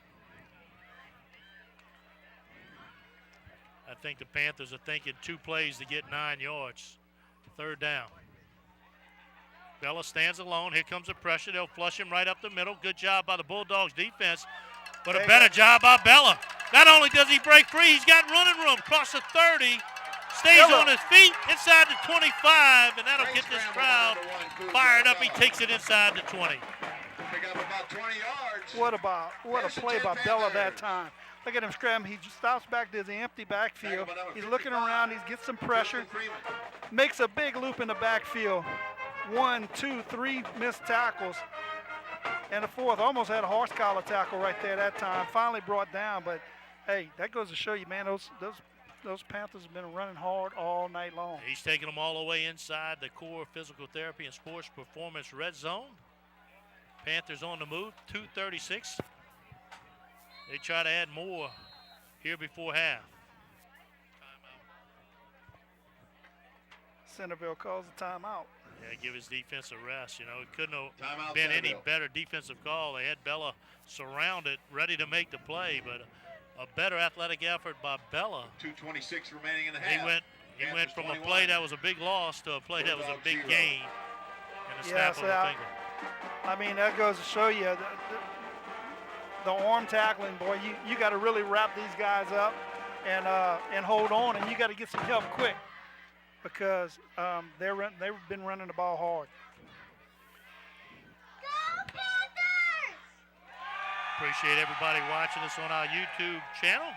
I think the Panthers are thinking 2 plays to get 9 yards. 3rd down. Bella stands alone. Here comes the pressure. They'll flush him right up the middle. Good job by the Bulldogs defense, but a better job by Bella. Not only does he break free, he's got running room. Across the 30, stays on his feet inside the 25, and that'll get this crowd fired up. He takes it inside the 20. Pick up about 20 yards. What a play by Bella that time. Look at him scrambling. He just stops back. There's an empty backfield. He's looking around. He gets some pressure. Makes a big loop in the backfield. 1, 2, 3 missed tackles. And the 4th almost had a horse collar tackle right there that time. Finally brought down. But, hey, that goes to show you, man, those Panthers have been running hard all night long. He's taking them all the way inside the core physical therapy and sports performance red zone. Panthers on the move, 2:36. They try to add more here before half. Centerville calls a timeout. Yeah, give his defense a rest. You know, it couldn't have Timeout, been any Centerville. better defensive call. They had Bella surrounded, ready to make the play, but a better athletic effort by Bella. 2:26 remaining in the He half. went from a 21. play that was a big loss to a play that was a big 0. gain. And a snap of the finger. I mean, that goes to show you the arm tackling, boy. You got to really wrap these guys up and hold on, and you got to get some help quick because they've been running the ball hard. Appreciate everybody watching us on our YouTube channel,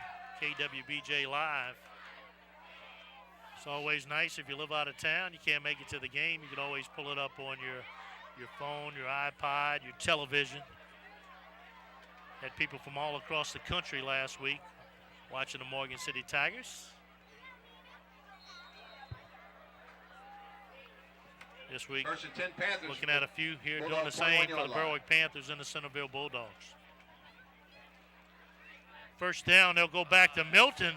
KWBJ Live. It's always nice if you live out of town, you can't make it to the game, you can always pull it up on your phone, your iPod, your television. Had people from all across the country last week watching the Morgan City Tigers. This week, 1st and 10 Panthers. looking at a few here doing the Bulldogs, same 21 for the yard line. Berwick Panthers and the Centerville Bulldogs. First down, they'll go back to Milton.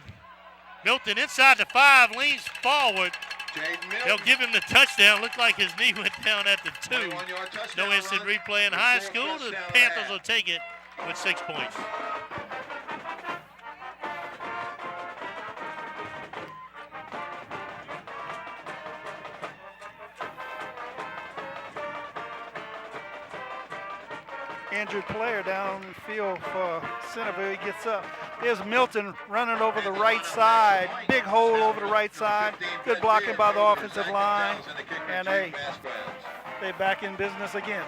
Milton inside the 5, leans forward. Jaden Milton. They'll give him the touchdown. Looked like his knee went down at the 2. 21-yard touchdown No instant run. replay in And high 4 school. first The down and a Panthers half. will take it with 6 points. Injured player down the field for Centerville. He gets up. Here's Milton running over the right side. Big hole over the right side. Good blocking by the offensive line. And hey, they back in business again.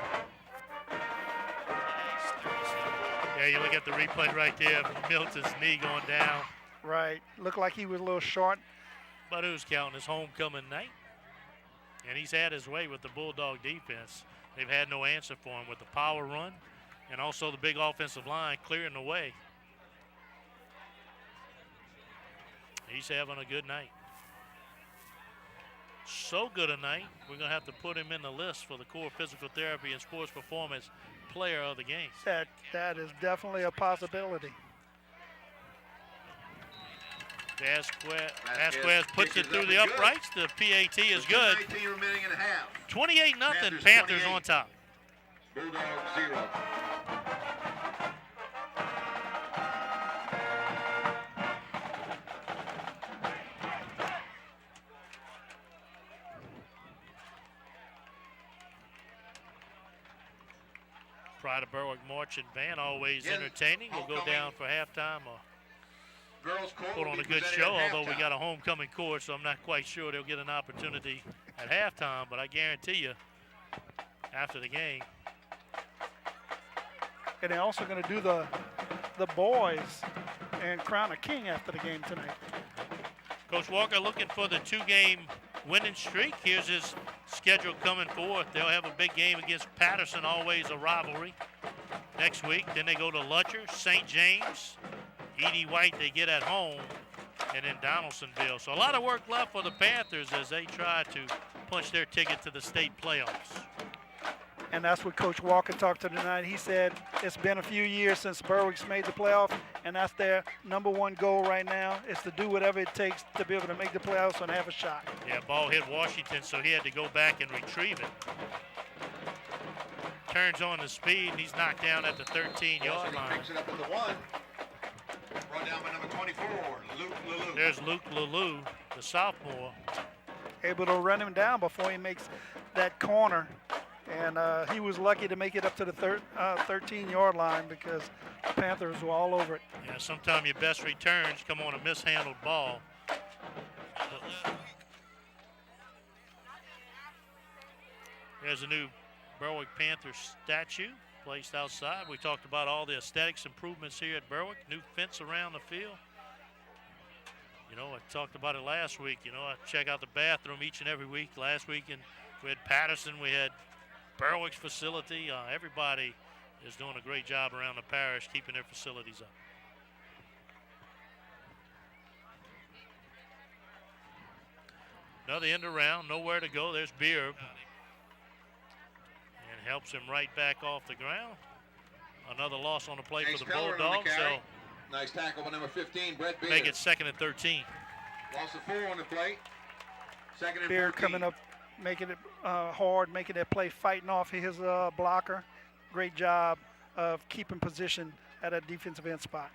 Yeah, you look at the replay right there. Milton's knee going down. Right. Looked like he was a little short. But who's counting his homecoming night? And he's had his way with the Bulldog defense. They've had no answer for him with the power run and also the big offensive line clearing the way. He's having a good night. So good a night, we're going to have to put him in the list for the core physical therapy and sports performance player of the game. That is definitely a possibility. Vasquez puts it through the uprights. The PAT is good. 19 remaining in a half. 28-0. Panthers Panthers 28. on top. Bulldogs 0. Pride of Berwick marching band, always Again, entertaining. We'll go homecoming. down for halftime or Girls court put will on be a good presented show, at although we halftime. got a homecoming court, so I'm not quite sure they'll get an opportunity at halftime, but I guarantee you after the game. And they're also going to do the boys and crown a king after the game tonight. Coach Walker looking for the 2-game winning streak. Here's his schedule coming forth. They'll have a big game against Patterson, always a rivalry, next week. Then they go to Lutcher, St. James, Edie White they get at home, and then Donaldsonville. So a lot of work left for the Panthers as they try to punch their ticket to the state playoffs. And that's what Coach Walker talked to tonight. He said it's been a few years since Berwick's made the playoff, and that's their #1 goal right now, is to do whatever it takes to be able to make the playoffs and have a shot. Yeah, ball hit Washington, so he had to go back and retrieve it. Turns on the speed, and he's knocked down at the 13-yard line. Picks it up at the 1. Run down by number 24, Luke Lalou. There's Luke Lalou, the sophomore. Able to run him down before he makes that corner. And he was lucky to make it up to the 13-yard line because the Panthers were all over it. Yeah, sometimes your best returns come on a mishandled ball. There's a new Berwick Panthers statue placed outside. We talked about all the aesthetics improvements here at Berwick. New fence around the field. You know, I talked about it last week. You know, I check out the bathroom each and every week. Last week, and we had Patterson, we had Berwick's facility. Everybody is doing a great job around the parish keeping their facilities up. Another end around, nowhere to go. There's Beer. And helps him right back off the ground. Another loss on the play for the Bulldogs. So nice tackle by number 15, Brett Beer. Make it 2nd and 13. Loss of 4 on the play. 2nd and Beer 14. coming up, making it hard, making that play, fighting off his blocker. Great job of keeping position at a defensive end spot.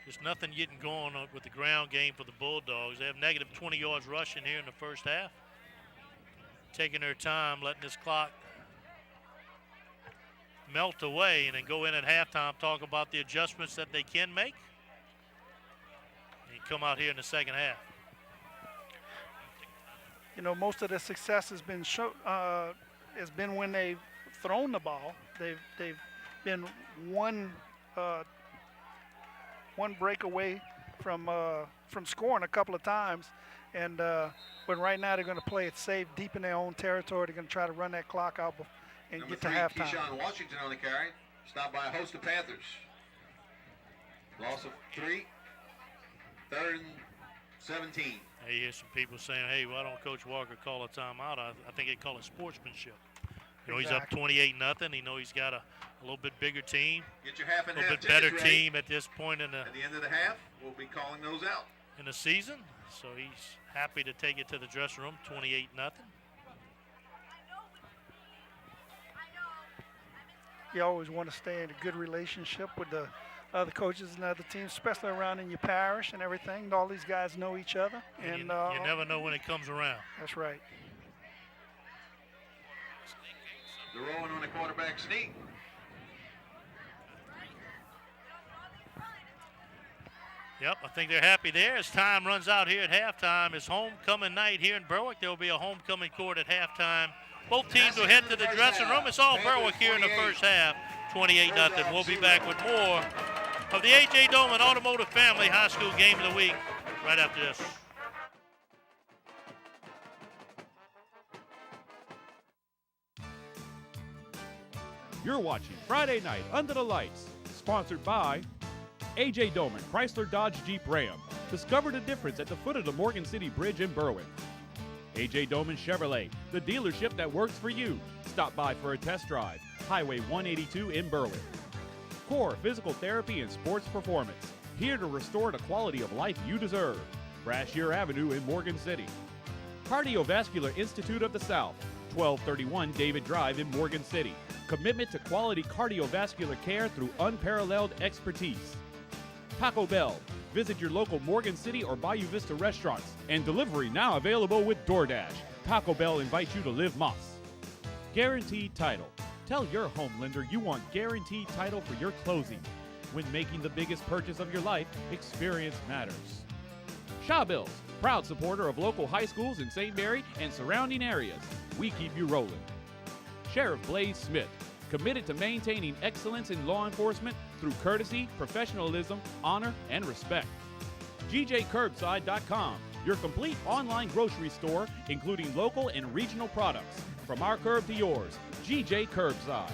There's nothing getting going with the ground game for the Bulldogs. They have negative 20 yards rushing here in the first half. Taking their time, letting this clock melt away, and then go in at halftime, talk about the adjustments that they can make, and come out here in the second half. You know, most of the success has been when they've thrown the ball. They've been one break away from scoring a couple of times, and but right now they're going to play it safe, deep in their own territory. They're going to try to run that clock out and Number get to 3, halftime. Keyshawn Washington on the carry. Stopped by a host of Panthers. Loss of 3. 3rd and 17. You hear some people saying, hey, why don't Coach Walker call a timeout? I think they call it sportsmanship. You know, Exactly. He's up 28-0. You know he's got a little bit bigger team, Get your half a and little half bit better tickets ready. team at this point in At the end of the half, we'll be calling those out. the season. So he's happy to take it to the dressing room, 28-0. You always want to stay in a good relationship with the other coaches and other teams, especially around in your parish and everything. All these guys know each other. And you never know when it comes around. That's right. DeRowan on the quarterback sneak. Yep, I think they're happy there. As time runs out here at halftime, it's homecoming night here in Berwick. There will be a homecoming court at halftime. Both teams will head to the dressing room. It's all Berwick here in the first half, 28-0. We'll be back with more of the A.J. Dolman Automotive Family High School Game of the Week right after this. You're watching Friday Night Under the Lights, sponsored by A.J. Dolman, Chrysler Dodge Jeep Ram. Discover the difference at the foot of the Morgan City Bridge in Berwick. A.J. Dolman Chevrolet, the dealership that works for you. Stop by for a test drive. Highway 182 in Berwick. Core Physical Therapy and Sports Performance, here to restore the quality of life you deserve. Brashear Avenue in Morgan City. Cardiovascular Institute of the South, 1231 David Drive in Morgan City. Commitment to quality cardiovascular care through unparalleled expertise. Taco Bell. Visit your local Morgan City or Bayou Vista restaurants, and delivery now available with DoorDash. Taco Bell invites you to live Moss. Guaranteed Title. Tell your home lender you want guaranteed title for your closing. When making the biggest purchase of your life, experience matters. Shaw Bills, proud supporter of local high schools in St. Mary and surrounding areas. We keep you rolling. Sheriff Blaze Smith, committed to maintaining excellence in law enforcement through courtesy, professionalism, honor, and respect. GJCurbside.com, your complete online grocery store, including local and regional products. From our curb to yours, GJ Curbside.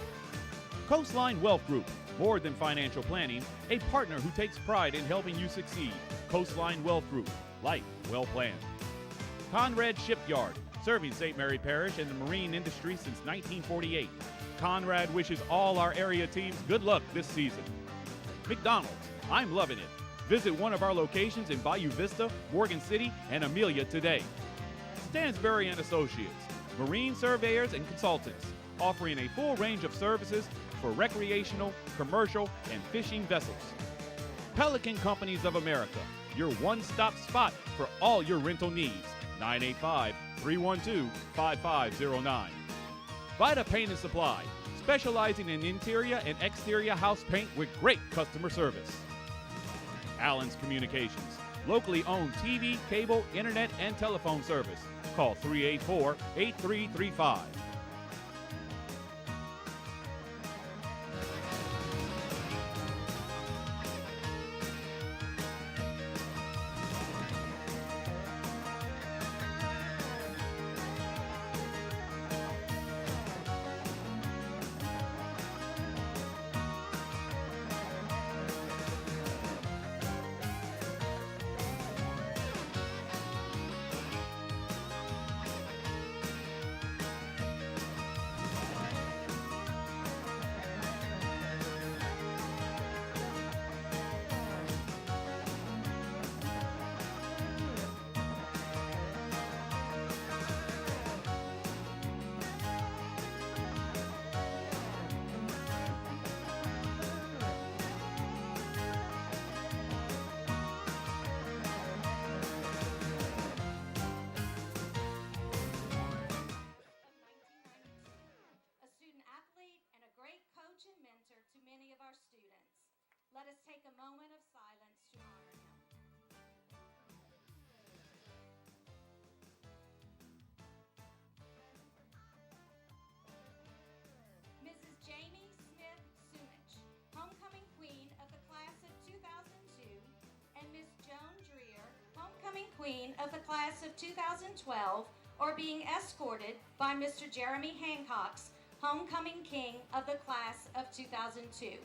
Coastline Wealth Group, more than financial planning, a partner who takes pride in helping you succeed. Coastline Wealth Group, life well planned. Conrad Shipyard, serving St. Mary Parish and the marine industry since 1948. Conrad wishes all our area teams good luck this season. McDonald's, I'm loving it. Visit one of our locations in Bayou Vista, Morgan City, and Amelia today. Stansbury and Associates, marine surveyors and consultants, offering a full range of services for recreational, commercial, and fishing vessels. Pelican Companies of America, your one-stop spot for all your rental needs. 985-312-5509. Vita Paint and Supply, specializing in interior and exterior house paint with great customer service. Allen's Communications, locally owned TV, cable, internet, and telephone service. Call 384-8335. Let us take a moment of silence to honor him. Mrs. Jamie Smith Sumich, homecoming queen of the class of 2002, and Miss Joan Dreer, homecoming queen of the class of 2012, are being escorted by Mr. Jeremy Hancock's homecoming king of the class of 2002.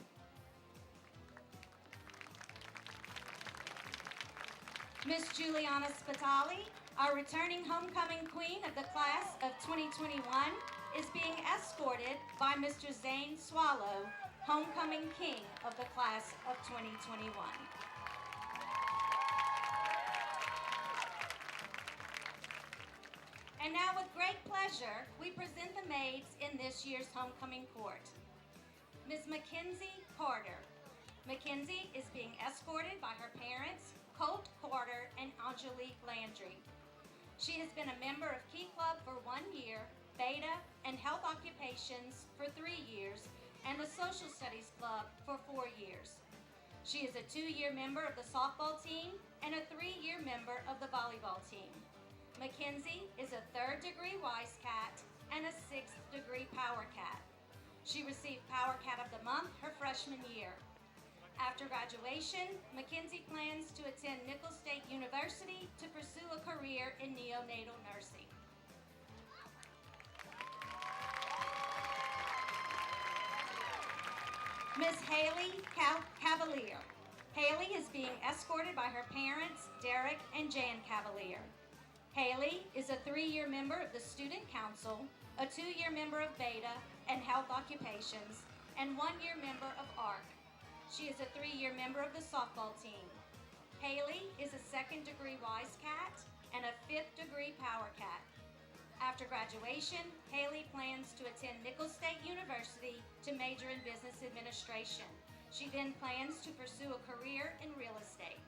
Miss Juliana Spitali, our returning homecoming queen of the class of 2021, is being escorted by Mr. Zane Swallow, homecoming king of the class of 2021. And now with great pleasure, we present the maids in this year's homecoming court. Ms. Mackenzie Carter. Mackenzie is being escorted by her parents, Colt Carter and Angelique Landry. She has been a member of Key Club for 1 year, Beta and Health Occupations for 3 years, and the Social Studies Club for 4 years. She is a 2-year member of the softball team and a 3-year member of the volleyball team. Mackenzie is a 3rd degree Wise Cat and a 6th degree Power Cat. She received Power Cat of the Month her freshman year. After graduation, Mackenzie plans to attend Nicholls State University to pursue a career in neonatal nursing. Miss Haley Cavalier. Haley is being escorted by her parents, Derek and Jan Cavalier. Haley is a 3-year member of the Student Council, a 2-year member of Beta and Health Occupations, and 1-year member of ARC. She is a 3-year member of the softball team. Haley is a 2nd degree Wise Cat and a 5th degree Power Cat. After graduation, Haley plans to attend Nicholls State University to major in business administration. She then plans to pursue a career in real estate.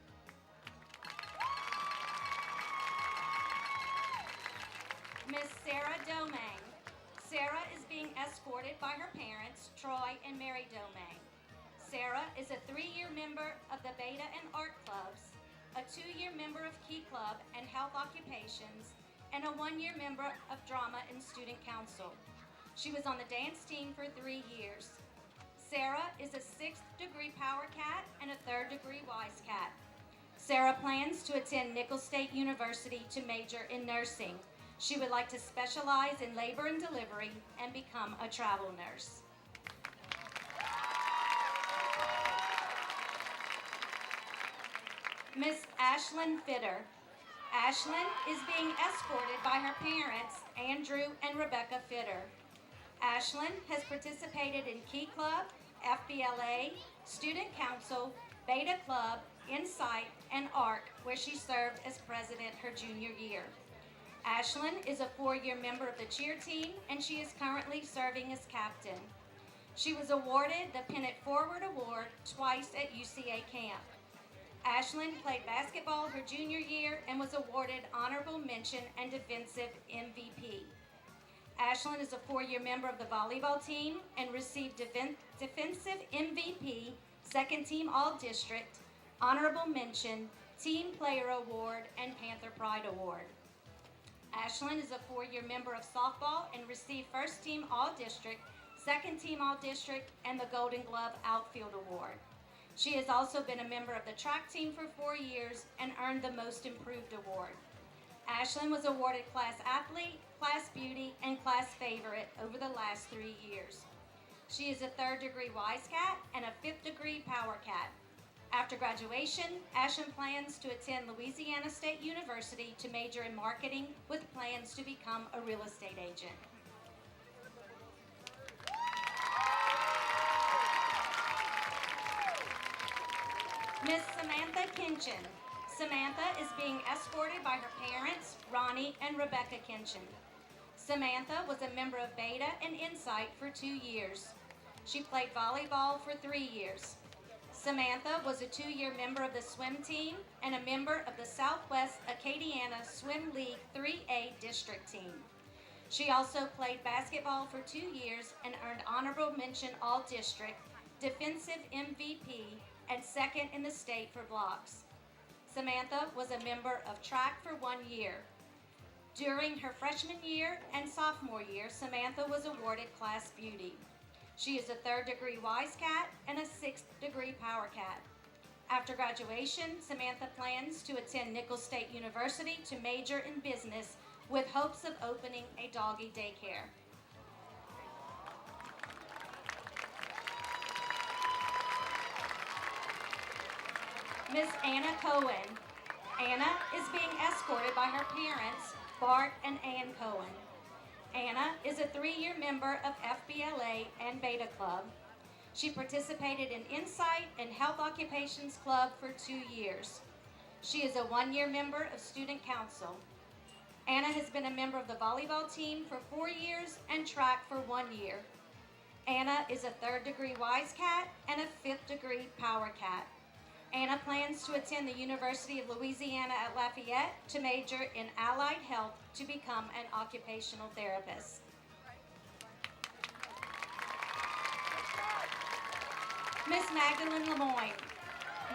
Miss Sarah Domingue. Sarah is being escorted by her parents, Troy and Mary Domingue. Sarah is a 3-year member of the Beta and Art Clubs, a 2-year member of Key Club and Health Occupations, and a 1-year member of Drama and Student Council. She was on the dance team for 3 years. Sarah is a 6th degree Power Cat and a 3rd degree Wise Cat. Sarah plans to attend Nicholls State University to major in nursing. She would like to specialize in labor and delivery and become a travel nurse. Miss Ashlyn Fitter. Ashlyn is being escorted by her parents, Andrew and Rebecca Fitter. Ashlyn has participated in Key Club, FBLA, Student Council, Beta Club, Insight, and ARC, where she served as president her junior year. Ashlyn is a 4-year member of the cheer team, and she is currently serving as captain. She was awarded the Pennant Forward Award twice at UCA camp. Ashlyn played basketball her junior year and was awarded honorable mention and defensive MVP. Ashlyn is a 4-year member of the volleyball team and received defensive MVP, second team All-District, honorable mention, team player award, and Panther Pride Award. Ashlyn is a 4-year member of softball and received first team All-District, second team All-District, and the Golden Glove Outfield Award. She has also been a member of the track team for 4 years and earned the Most Improved Award. Ashlyn was awarded Class Athlete, Class Beauty, and Class Favorite over the last 3 years. She is a 3rd degree Wise Cat and a 5th degree Power Cat. After graduation, Ashlyn plans to attend Louisiana State University to major in marketing with plans to become a real estate agent. Miss Samantha Kinchin. Samantha is being escorted by her parents, Ronnie and Rebecca Kinchin. Samantha was a member of Beta and Insight for 2 years. She played volleyball for 3 years. Samantha was a 2-year member of the swim team and a member of the Southwest Acadiana Swim League 3A district team. She also played basketball for 2 years and earned honorable mention All-District, defensive MVP, and second in the state for blocks. Samantha was a member of track for 1 year. During her freshman year and sophomore year, Samantha was awarded Class Beauty. She is a 3rd degree Wise Cat and a 6th degree Power Cat. After graduation, Samantha plans to attend Nicholls State University to major in business with hopes of opening a doggy daycare. Miss Anna Cohen. Anna is being escorted by her parents, Bart and Ann Cohen. Anna is a 3-year member of FBLA and Beta Club. She participated in Insight and Health Occupations Club for 2 years. She is a 1-year member of Student Council. Anna has been a member of the volleyball team for 4 years and track for 1 year. Anna is a 3rd degree Wise Cat and a 5th degree Power Cat. Anna plans to attend the University of Louisiana at Lafayette to major in Allied Health to become an occupational therapist. Miss Magdalene Lemoyne.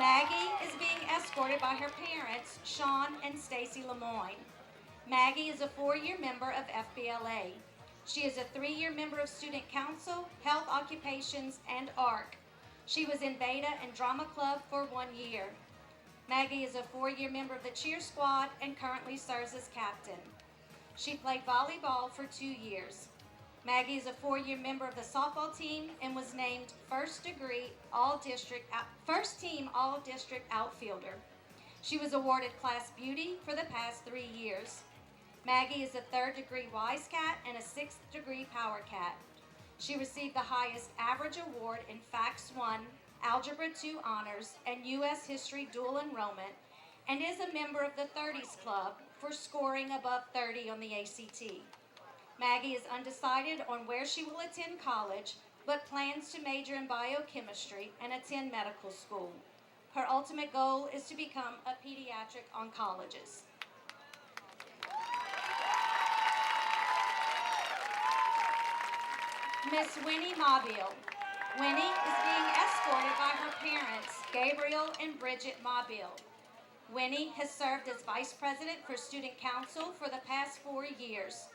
Maggie is being escorted by her parents, Sean and Stacy Lemoyne. Maggie is a 4-year member of FBLA. She is a 3-year member of Student Council, Health Occupations, and ARC. She was in Beta and Drama Club for 1 year. Maggie is a 4-year member of the cheer squad and currently serves as captain. She played volleyball for 2 years. Maggie is a 4-year member of the softball team and was named first team All-District outfielder. She was awarded Class Beauty for the past 3 years. Maggie is a 3rd degree Wise Cat and a 6th degree Power Cat. She received the highest average award in Facts 1, Algebra 2 Honors, and U.S. History Dual Enrollment, and is a member of the 30s Club for scoring above 30 on the ACT. Maggie is undecided on where she will attend college, but plans to major in biochemistry and attend medical school. Her ultimate goal is to become a pediatric oncologist. Miss Winnie Mobile. Winnie is being escorted by her parents, Gabriel and Bridget Mobile. Winnie has served as Vice President for Student Council for the past 4 years.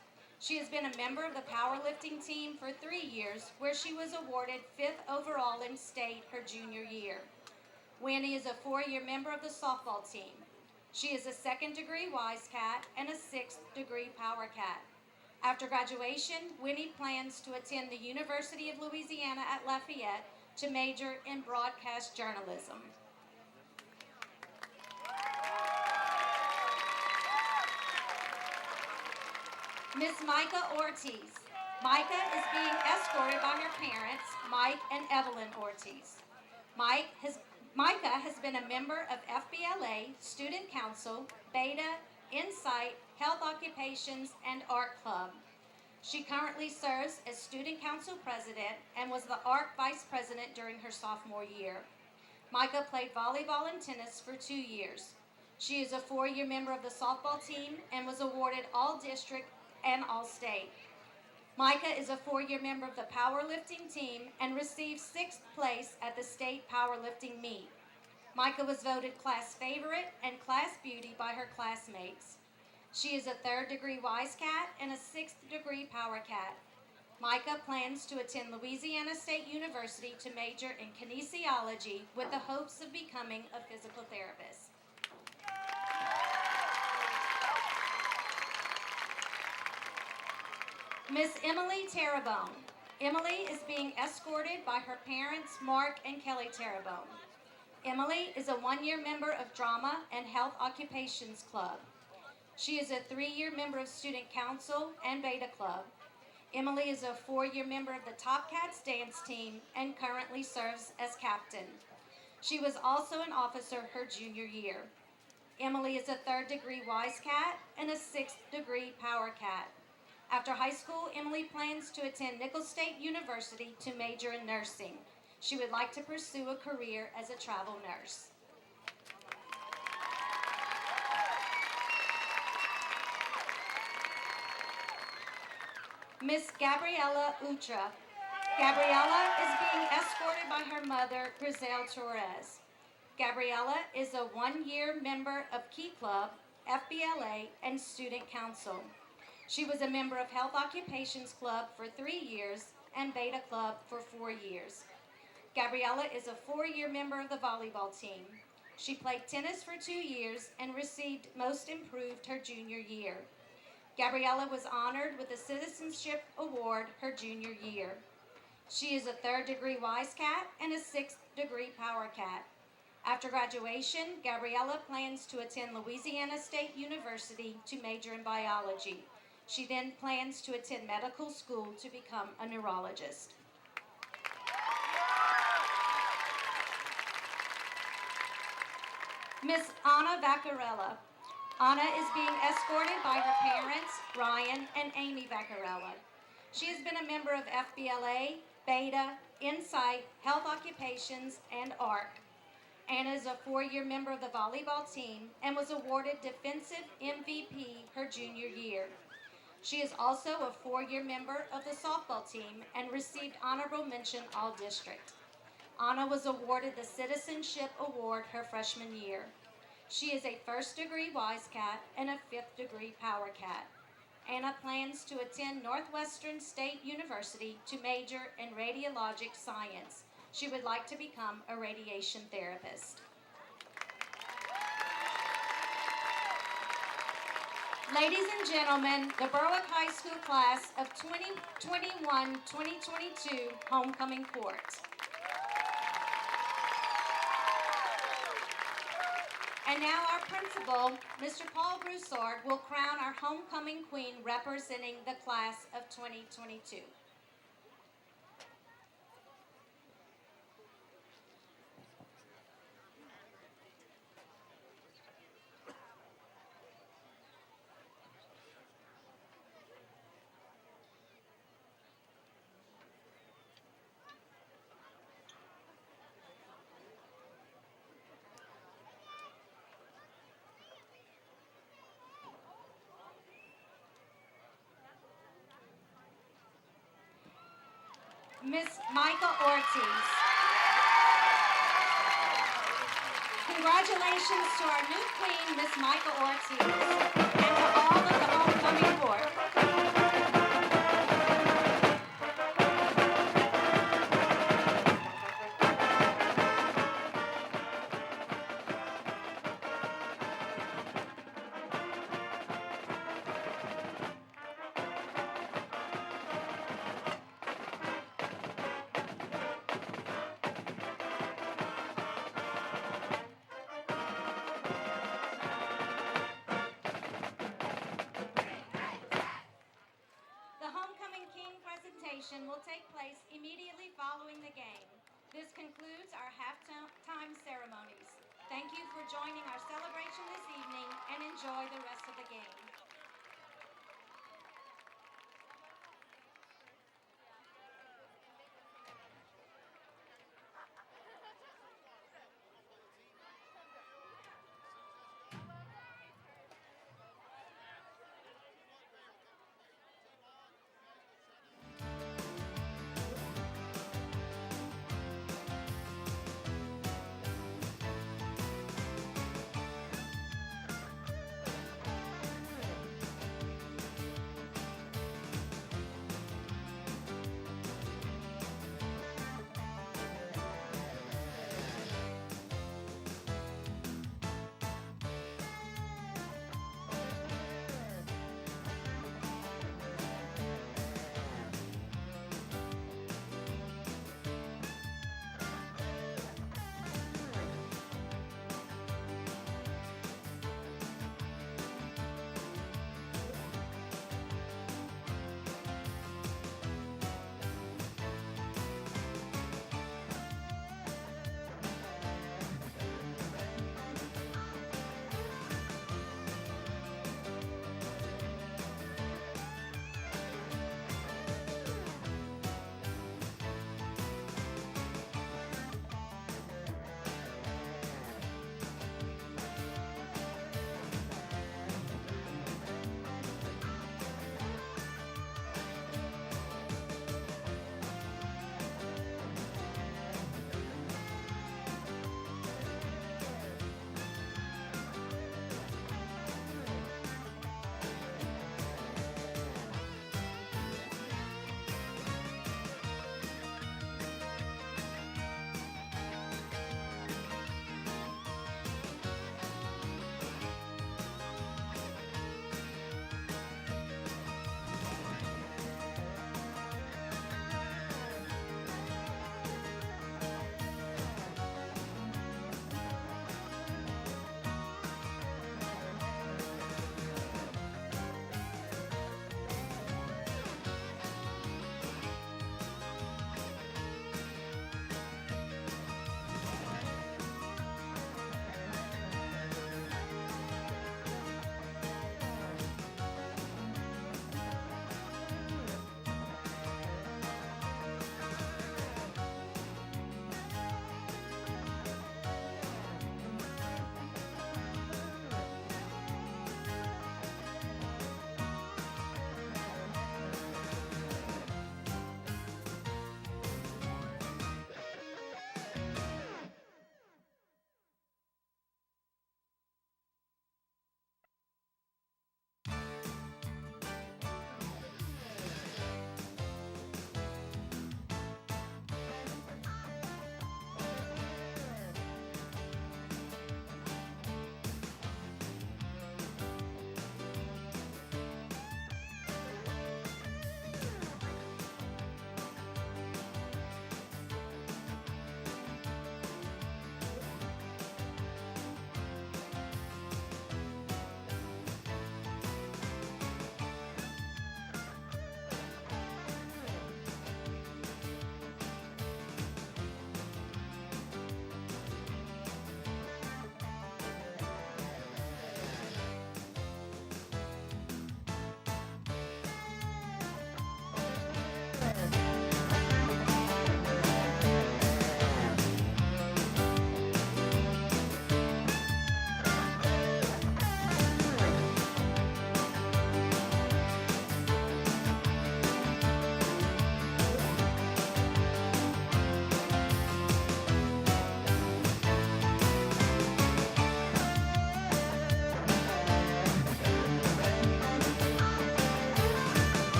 She has been a member of the powerlifting team for 3 years, where she was awarded 5th overall in state her junior year. Winnie is a 4-year member of the softball team. She is a 2nd-degree Wise Cat and a 6th-degree Power Cat. After graduation, Winnie plans to attend the University of Louisiana at Lafayette to major in broadcast journalism. Miss Micah Ortiz. Micah is being escorted by her parents, Mike and Evelyn Ortiz. Micah has been a member of FBLA, Student Council, Beta, Insight, Health Occupations, and Art Club. She currently serves as Student Council President and was the Art Vice President during her sophomore year. Micah played volleyball and tennis for 2 years. She is a 4-year member of the softball team and was awarded All-District and All-State. Micah is a 4-year member of the powerlifting team and received 6th place at the state powerlifting meet. Micah was voted class favorite and class beauty by her classmates. She is a 3rd-degree Wise Cat and a 6th-degree Power Cat. Micah plans to attend Louisiana State University to major in kinesiology with the hopes of becoming a physical therapist. Miss Emily Terrebonne. Emily is being escorted by her parents, Mark and Kelly Terrebonne. Emily is a 1-year member of Drama and Health Occupations Club. She is a 3-year member of Student Council and Beta Club. Emily is a 4-year member of the Top Cats dance team and currently serves as captain. She was also an officer her junior year. Emily is a 3rd-degree Wise Cat and a 6th-degree Power Cat. After high school, Emily plans to attend Nicholls State University to major in nursing. She would like to pursue a career as a travel nurse. Miss Gabriella Utra. Gabriella is being escorted by her mother, Griselle Torres. Gabriella is a 1-year member of Key Club, FBLA, and Student Council. She was a member of Health Occupations Club for 3 years and Beta Club for 4 years. Gabriella is a 4-year member of the volleyball team. She played tennis for 2 years and received Most Improved her junior year. Gabriella was honored with the Citizenship Award her junior year. She is a 3rd-degree Wise Cat and a 6th-degree Power Cat. After graduation, Gabriella plans to attend Louisiana State University to major in biology. She then plans to attend medical school to become a neurologist. Miss Anna Vaccarella. Anna is being escorted by her parents, Ryan and Amy Vaccarella. She has been a member of FBLA, Beta, Insight, Health Occupations, and ARC. Anna is a 4-year member of the volleyball team and was awarded Defensive MVP her junior year. She is also a 4-year member of the softball team and received Honorable Mention All-District. Anna was awarded the Citizenship Award her freshman year. She is a 1st-degree Wise Cat and a 5th-degree Power Cat. Anna plans to attend Northwestern State University to major in radiologic science. She would like to become a radiation therapist. Ladies and gentlemen, the Berwick High School class of 2021-2022 homecoming court. And now our principal, Mr. Paul Broussard, will crown our homecoming queen representing the class of 2022. Miss Micah Ortiz. Congratulations to our new queen, Miss Micah Ortiz, and to all of the homecoming court. take place immediately following the game. This concludes our halftime ceremonies. Thank you for joining our celebration this evening and enjoy the rest of the game.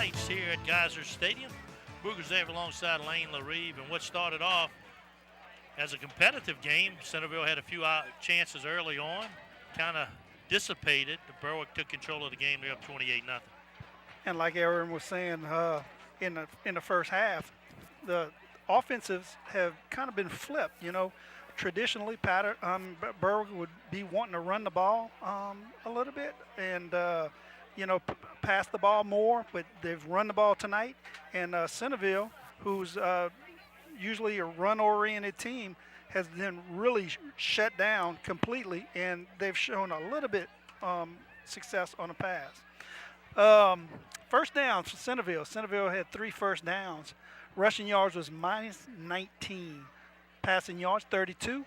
lights here at Geyser Stadium. Boogers there alongside Lane LaRive, and what started off as a competitive game, Centerville had a few chances early on, kind of dissipated. Berwick took control of the game. They're up 28-0. And like Aaron was saying, in the first half, the offensives have kind of been flipped. You know, traditionally, Berwick would be wanting to run the ball a little bit and pass the ball more, but they've run the ball tonight. And Centerville, who's usually a run-oriented team, has been really shut down completely, and they've shown a little bit success on the pass. First downs for Centerville. Centerville had 3 first downs. Rushing yards was minus 19. Passing yards, 32.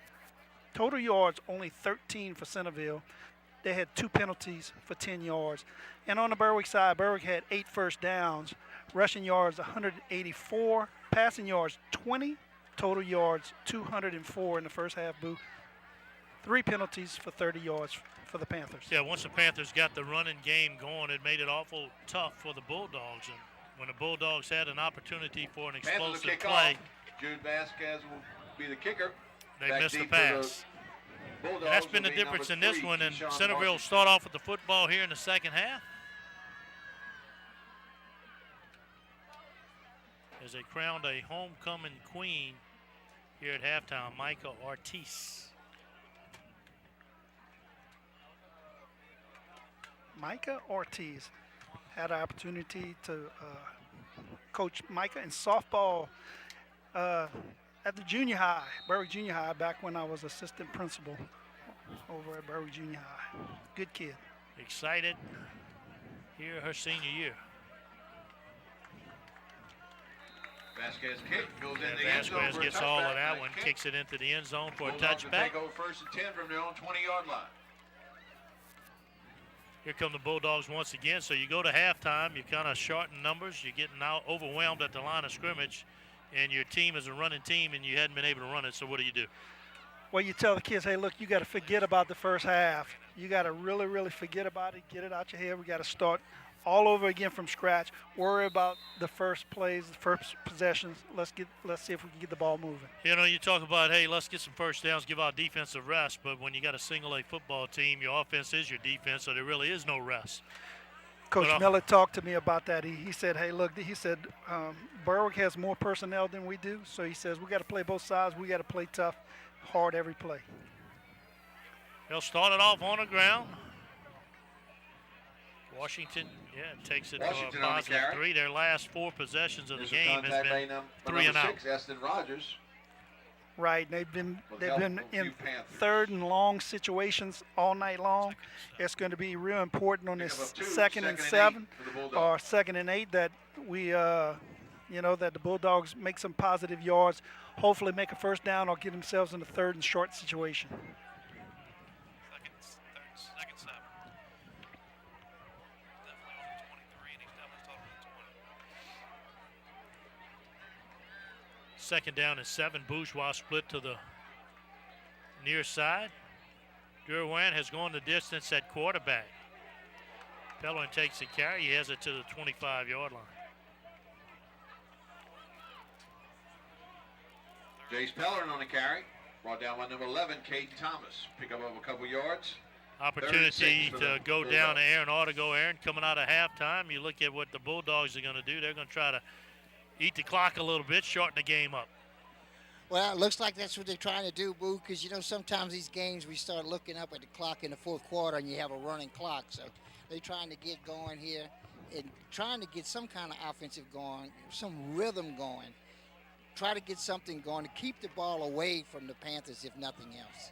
Total yards, only 13 for Centerville. They had 2 penalties for 10 yards. And on the Berwick side, Berwick had 8 first downs. Rushing yards, 184. Passing yards, 20. Total yards, 204 in the first half, Boo. 3 penalties for 30 yards for the Panthers. Yeah, once the Panthers got the running game going, it made it awful tough for the Bulldogs. And when the Bulldogs had an opportunity for an explosive play, Jude Vasquez will be the kicker. They missed the pass. And that's been the difference in this one. And Centerville will start off with the football here in the second half, as they crowned a homecoming queen here at halftime, Micah Ortiz. Micah Ortiz had an opportunity to coach Micah in softball at the junior high, Berwick Junior High, back when I was assistant principal over at Berwick Junior High. Good kid. Excited here her senior year. Vasquez kick goes in the end zone. Vasquez gets all of that one, kicks it into the end zone for a touchback. Take over 1st and 10 from their own 20-yard line. Here come the Bulldogs once again. So you go to halftime, you kind of shorten numbers, you're getting now overwhelmed at the line of scrimmage, and your team is a running team and you hadn't been able to run it, so what do? Well, you tell the kids, hey, look, you got to forget about the first half. You got to really, really forget about it, get it out your head. We got to start all over again from scratch. Worry about the first plays, the first possessions. Let's see if we can get the ball moving. You know, you talk about, hey, let's get some first downs, give our defense a rest, but when you got a single-A football team, your offense is your defense, so there really is no rest. Coach Miller talked to me about that. He said, hey, look, he said, Berwick has more personnel than we do, so he says we got to play both sides. We got to play tough, hard every play. They'll start it off on the ground. Washington, takes it to a positive 3. Their last 4 possessions of the game has been 3 and out. Aston Rogers. Right, they've been in 3rd and long situations all night long. It's going to be real important on this 2nd and 7 or 2nd and 8 that we, that the Bulldogs make some positive yards, hopefully make a first down or get themselves in a 3rd and short situation. Second 7. Second down and 7. Bourgeois split to the near side. Derwin has gone the distance at quarterback. Pellerin takes the carry. He has it to the 25-yard line. Jace Pellerin on the carry. Brought down by number 11, Caden Thomas. Pick up a couple yards. Opportunity to go down to Aaron. Ought to go Aaron coming out of halftime. You look at what the Bulldogs are going to do. They're going to try to eat the clock a little bit, shorten the game up. Well, it looks like that's what they're trying to do, Boo, because, sometimes these games we start looking up at the clock in the 4th quarter and you have a running clock. So they're trying to get going here and trying to get some kind of offensive going, some rhythm going. Try to get something going to keep the ball away from the Panthers, if nothing else.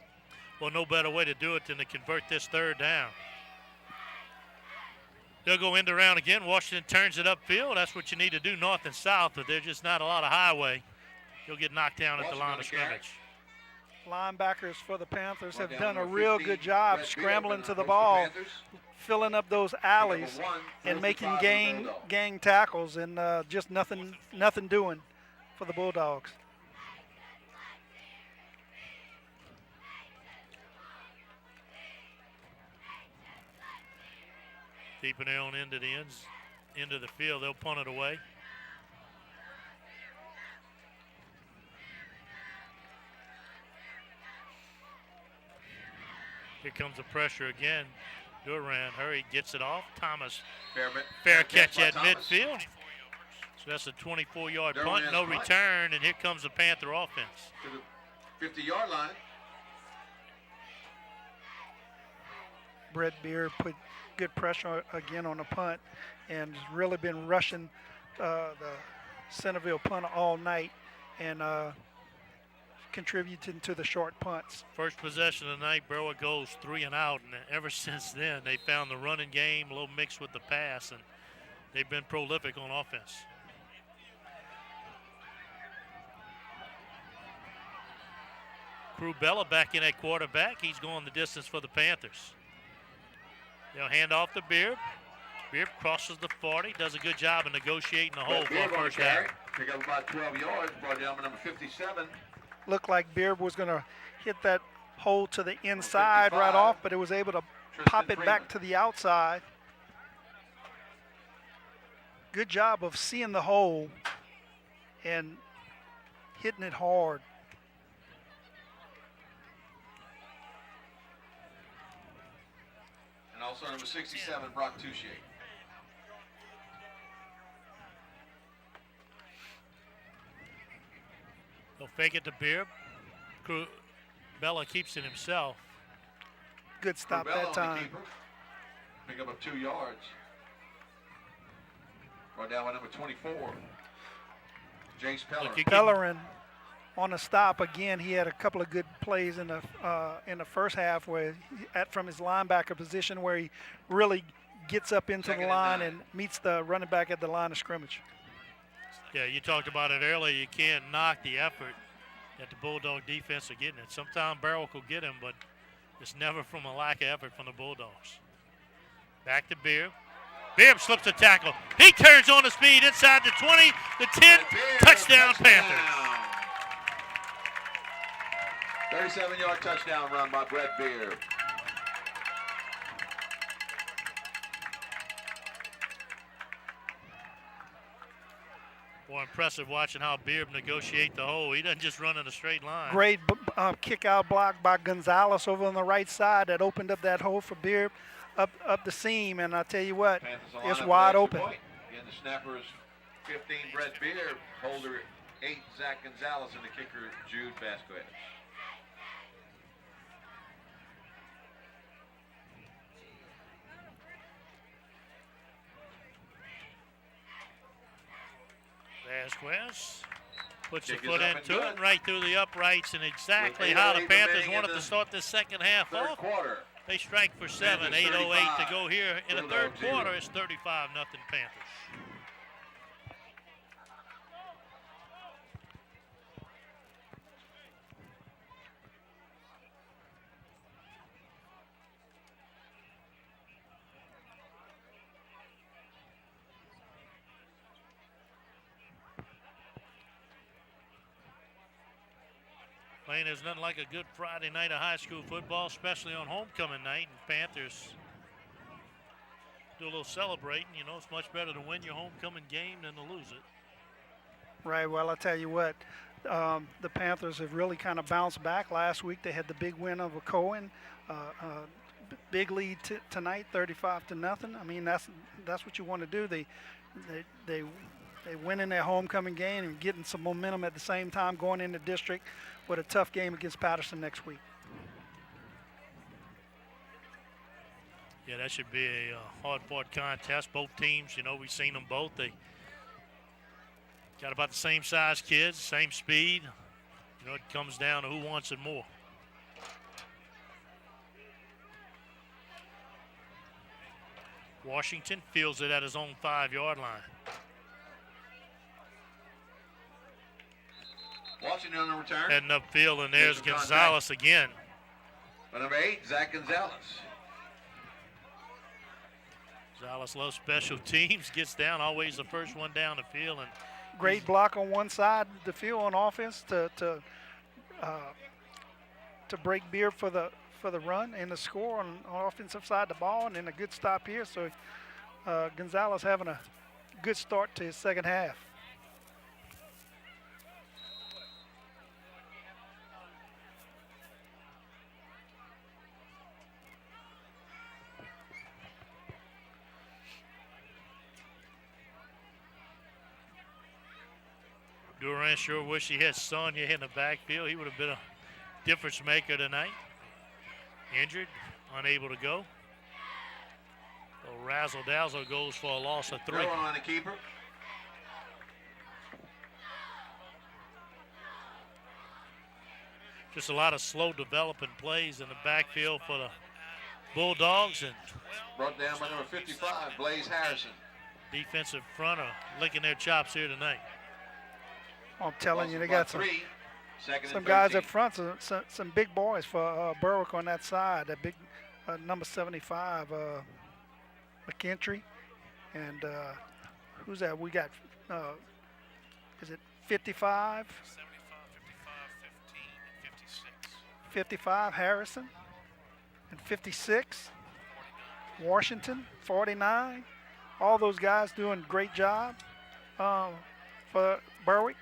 Well, no better way to do it than to convert this 3rd down. They'll go end around again. Washington turns it upfield. That's what you need to do north and south, but there's just not a lot of highway. You'll get knocked down at the line of scrimmage. Linebackers for the Panthers have done a real good job scrambling to the ball, filling up those alleys, and making gang tackles, and just nothing doing for the Bulldogs. Deeping it on into the into the field. They'll punt it away. Here comes the pressure again. Duran, hurry, gets it off. Thomas, fair catch at midfield. So that's a 24-yard punt, no return, and here comes the Panther offense. To the 50-yard line. Brett Beard put good pressure again on the punt and has really been rushing the Centerville punter all night and contributing to the short punts. First possession of the night, Berwick goes 3 and out, and ever since then they found the running game a little mixed with the pass, and they've been prolific on offense. Crubella back in at quarterback. He's going the distance for the Panthers. They'll hand off to Beard. Beard crosses the 40, does a good job of negotiating the hole for the first half. Pick up about 12 yards, brought down by number 57. Looked like Beard was going to hit that hole to the inside right off, but it was able to pop it back to the outside. Good job of seeing the hole and hitting it hard. And also number 67, Brock Touche. They'll fake it to Beard. Bella keeps it himself. Good stop Bella that time. Pick up 2 yards. Brought down by number 24, Jace Pellerin. Pellerin on the stop again. He had a couple of good plays in the first half where from his linebacker position where he really gets up into the line and meets the running back at the line of scrimmage. Yeah, you talked about it earlier. You can't knock the effort that the Bulldog defense are getting it. Sometimes Berwick will get him, but it's never from a lack of effort from the Bulldogs. Back to Beard. Beard slips a tackle. He turns on the speed inside the 20, the 10, touchdown Panthers. 37-yard touchdown run by Brett Beard. Boy, impressive watching how Beard negotiate the hole. He doesn't just run in a straight line. Great kick-out block by Gonzalez over on the right side that opened up that hole for Beard up the seam. And I tell you what, it's wide open. Again, the snapper is 15, Brett Beard. Holder 8, Zach Gonzalez, and the kicker, Jude Vasquez. Vasquez puts the foot into it, right through the uprights, and exactly how the Panthers wanted to start this second half off. They strike for 7, 8:08 to go here in the third quarter. It's 35-0 Panthers. Playing is nothing like a good Friday night of high school football, especially on homecoming night. And Panthers do a little celebrating. You know, it's much better to win your homecoming game than to lose it. Right. Well, I'll tell you what, the Panthers have really kind of bounced back. Last week they had the big win over Cohen. Big lead tonight, 35-0. I mean, that's what you want to do. They win in their homecoming game and getting some momentum at the same time going into district with a tough game against Patterson next week. Yeah, that should be a hard-fought contest. Both teams, you know, we've seen them both. They got about the same size kids, same speed. You know, it comes down to who wants it more. Washington fields it at his own 5-yard line. Washington on the return. Heading upfield, and there's Gonzalez again. By number 8, Zach Gonzalez. Gonzalez loves special teams, gets down, always the first one down the field. And great block on one side of the field on offense to break Beard for the run and the score on offensive side of the ball, and then a good stop here. So Gonzalez having a good start to his second half. Durant sure wish he had Sonya in the backfield. He would have been a difference maker tonight. Injured, unable to go. So Razzle-dazzle goes for a loss of 3. Throw on the keeper. Just a lot of slow developing plays in the backfield for the Bulldogs, and Brought down by number 55, Blaze Harrison. defensive front are licking their chops here tonight. I'm telling you, they Lost got by 3. Second and some guys 13. up front, some big boys for Berwick on that side. That big number 75, McKentry, and who's that? We got, is it 55? 55, Harrison, and 56, Washington, 49. All those guys doing a great job for Berwick,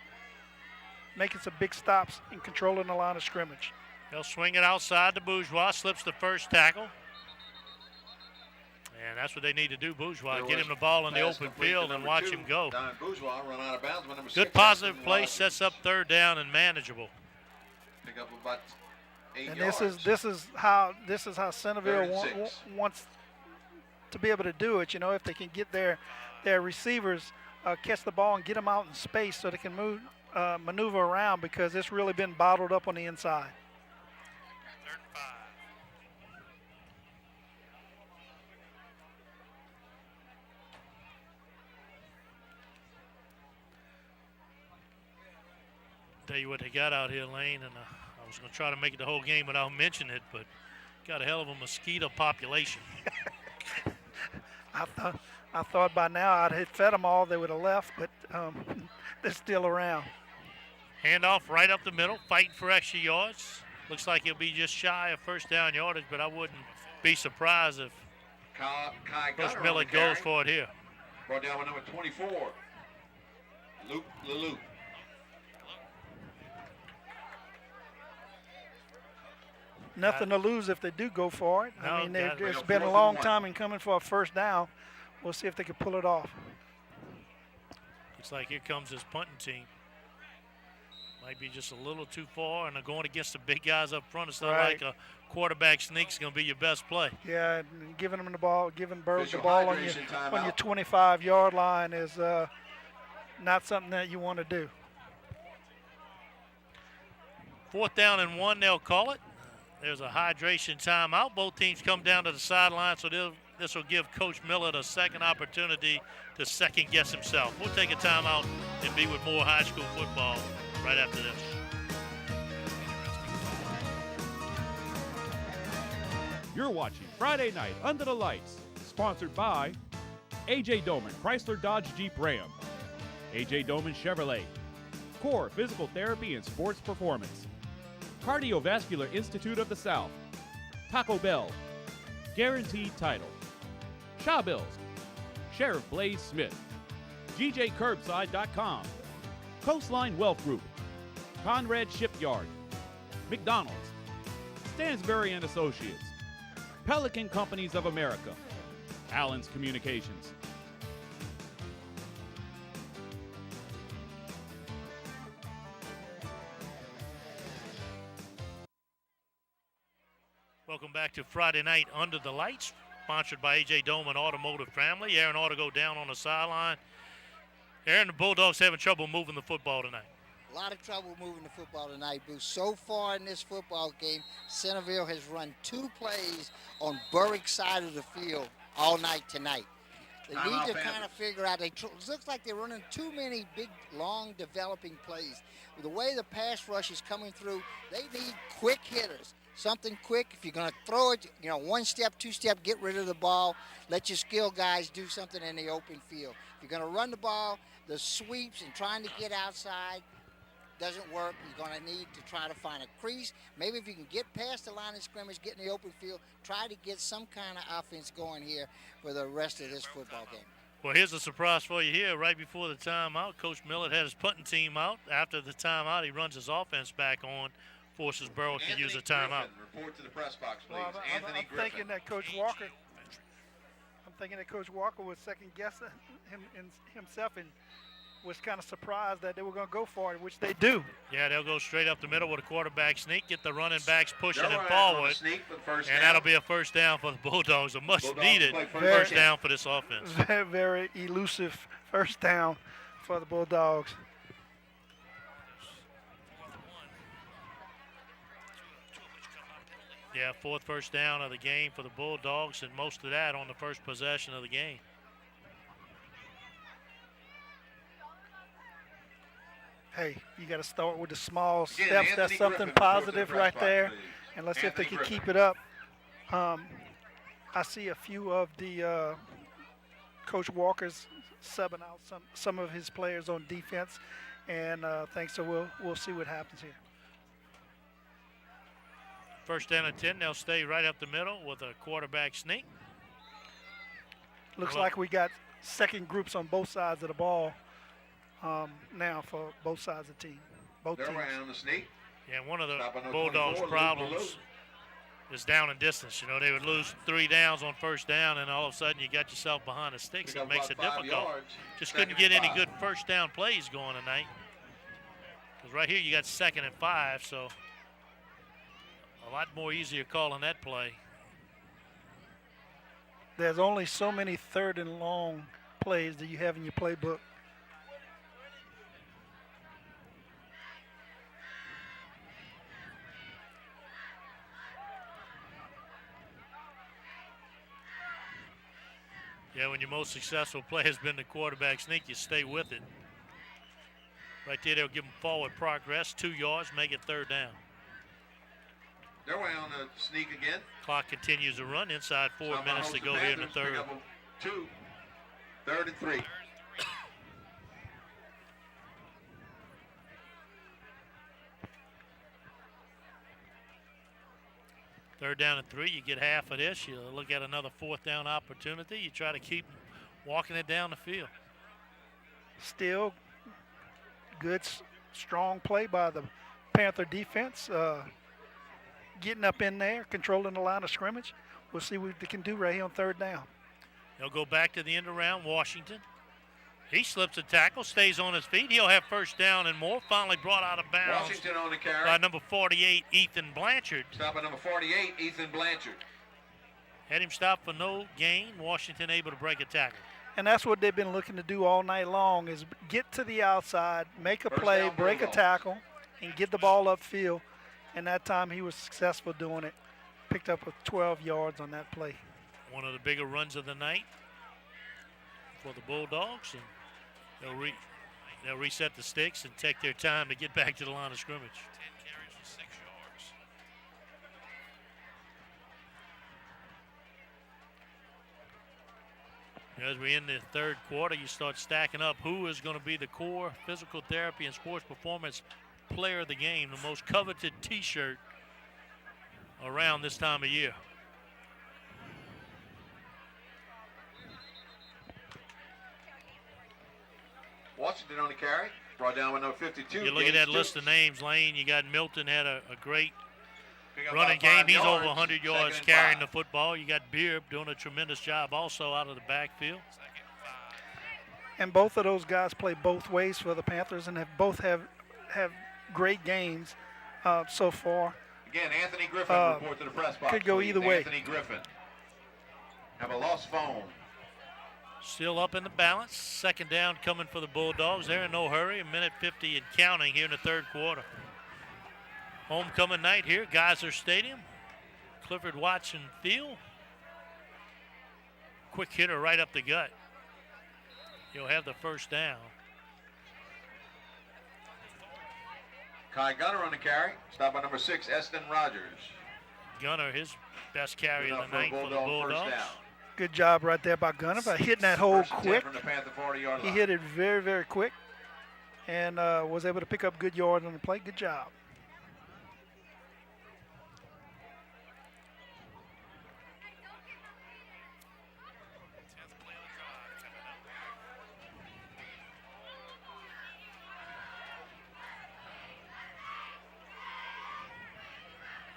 making some big stops and controlling the line of scrimmage. They'll swing it outside to Bourgeois, slips the first tackle. And that's what they need to do, Bourgeois. Get him the ball in the open field and watch him go. Bourgeois run out of bounds when number Good 6, positive play, sets up third down and manageable. Pick up about 8 And yards. this is how Centerville Third and 6. wants to be able to do it. You know, if they can get their receivers catch the ball and get them out in space so they can maneuver around, because it's really been bottled up on the inside. Third and 5. Tell you what they got out here, Lane, and I was going to try to make it the whole game without mentioning it, but got a hell of a mosquito population. I thought by now I'd have fed them all, they would have left, but they're still around. Handoff right up the middle, fighting for extra yards. Looks like he'll be just shy of first down yardage, but I wouldn't be surprised if Kai Coach Gunner Miller on the carry. goes for it here. Brought down by number 24, Luke Leloup. Nothing to lose if they do go for it. No, I mean, got it. it's Fourth been a and long 1. time in coming for a first down. We'll see if they can pull it off. Looks like here comes this punting team. Might be just a little too far, and they're going against the big guys up front. It's not Right. like a quarterback sneak's going to be your best play. Yeah, and giving them the ball, giving Berwick the Official ball on hydration your timeout. 25-yard line is not something that you want to do. 4th down and 1, they'll call it. There's a hydration timeout. Both teams come down to the sideline, so this will give Coach Miller the second opportunity to second guess himself. We'll take a timeout and be with more high school football right after this. You're watching Friday Night Under the Lights, sponsored by A.J. Doman, Chrysler Dodge Jeep Ram, A.J. Doman Chevrolet, Core Physical Therapy and Sports Performance, Cardiovascular Institute of the South, Taco Bell, Guaranteed Title, Shaw Bills, Sheriff Blaze Smith, GJCurbside.com, Coastline Wealth Group, Conrad Shipyard, McDonald's, Stansberry and Associates, Pelican Companies of America, Allen's Communications. Welcome back to Friday Night Under the Lights, sponsored by A.J. Doman Automotive Family. Aaron ought to go down on the sideline. Aaron, the Bulldogs having trouble moving the football tonight. A lot of trouble moving the football tonight, Boo. So far in this football game, Centerville has run 2 plays on Berwick's side of the field all night tonight. They need to kind of figure out. It looks like they're running too many big, long, developing plays. The way the pass rush is coming through, they need quick hitters. Something quick. If you're going to throw it, 1 step, 2 step, get rid of the ball. Let your skill guys do something in the open field. If you're going to run the ball, the sweeps and trying to get outside doesn't work. You're going to need to try to find a crease. Maybe if you can get past the line of scrimmage, get in the open field, try to get some kind of offense going here for the rest of this football game. Well, here's a surprise for you here. Right before the timeout, Coach Millett had his punting team out. After the timeout, he runs his offense back on, forces Berwick to use a timeout. Report to the press box, please. Well, I'm thinking that Coach Walker was second guessing himself and was kind of surprised that they were going to go for it, which they do. Yeah, they'll go straight up the middle with a quarterback sneak, get the running backs pushing them forward, and that'll be a first down for the Bulldogs, a much-needed first down for this offense. Very, very elusive first down for the Bulldogs. Yeah, fourth first down of the game for the Bulldogs, and most of that on the first possession of the game. Hey, you got to start with the small steps. That's something positive right there. And let's see if they can keep it up. I see a few of the Coach Walker's subbing out some of his players on defense, and so we'll see what happens here. First down and 10, they'll stay right up the middle with a quarterback sneak. Looks like we got second groups on both sides of the ball now for both sides of the team. Both teams. Around the sneak. Yeah, one of the Bulldogs' problems is down and distance. You know, they would lose 3 downs on first down, and all of a sudden you got yourself behind the sticks. It makes it difficult. Just couldn't get any good first down plays going tonight. Because right here you got 2nd and 5, so a lot more easier calling that play. There's only so many 3rd and long plays that you have in your playbook. Yeah, when your most successful play has been the quarterback sneak, you stay with it. Right there, they'll give them forward progress, 2 yards, make it 3rd down. They're way on the sneak again. Clock continues to run. Inside 4 minutes to go here in the third. 2, 3rd and 3. Third down and 3, you get half of this. You look at another 4th down opportunity. You try to keep walking it down the field. Still good, strong play by the Panther defense. Getting up in there, controlling the line of scrimmage. We'll see what they can do right here on 3rd down. They'll go back to the end around Washington. He slips a tackle, stays on his feet. He'll have first down and more. Finally brought out of bounds Washington on the carry by number 48, Ethan Blanchard. Stop at number 48, Ethan Blanchard. Had him stop for no gain. Washington able to break a tackle. And that's what they've been looking to do all night long is get to the outside, make a play, break a tackle, and get the ball upfield. And that time he was successful doing it. Picked up 12 yards on that play. One of the bigger runs of the night for the Bulldogs. And they'll reset the sticks and take their time to get back to the line of scrimmage. 10 carries for 6 yards. As we end the third quarter, you start stacking up who is going to be the core physical therapy and sports performance player of the game, the most coveted T-shirt around this time of year. Washington on the carry, brought down with number 52. You look at that list of names, Lane. You got Milton had a great running game. He's over 100 yards carrying the football. You got Beard doing a tremendous job also out of the backfield. And both of those guys play both ways for the Panthers and both have great games so far. Again, Anthony Griffin report to the press box. Could go either way. Anthony Griffin. Have a lost phone. Still up in the balance. 2nd down coming for the Bulldogs. They're in no hurry. 1:50 and counting here in the third quarter. Homecoming night here, Geyser Stadium. Clifford Watson Field. Quick hitter right up the gut. He'll have the first down. Kai Gunner on the carry. Stop by number 6, Eston Rogers. Gunner, his best carry of the night for the Bulldogs. Good job right there by Gunner by hitting that hole quick. He hit it very, very quick and was able to pick up good yards on the play. Good job.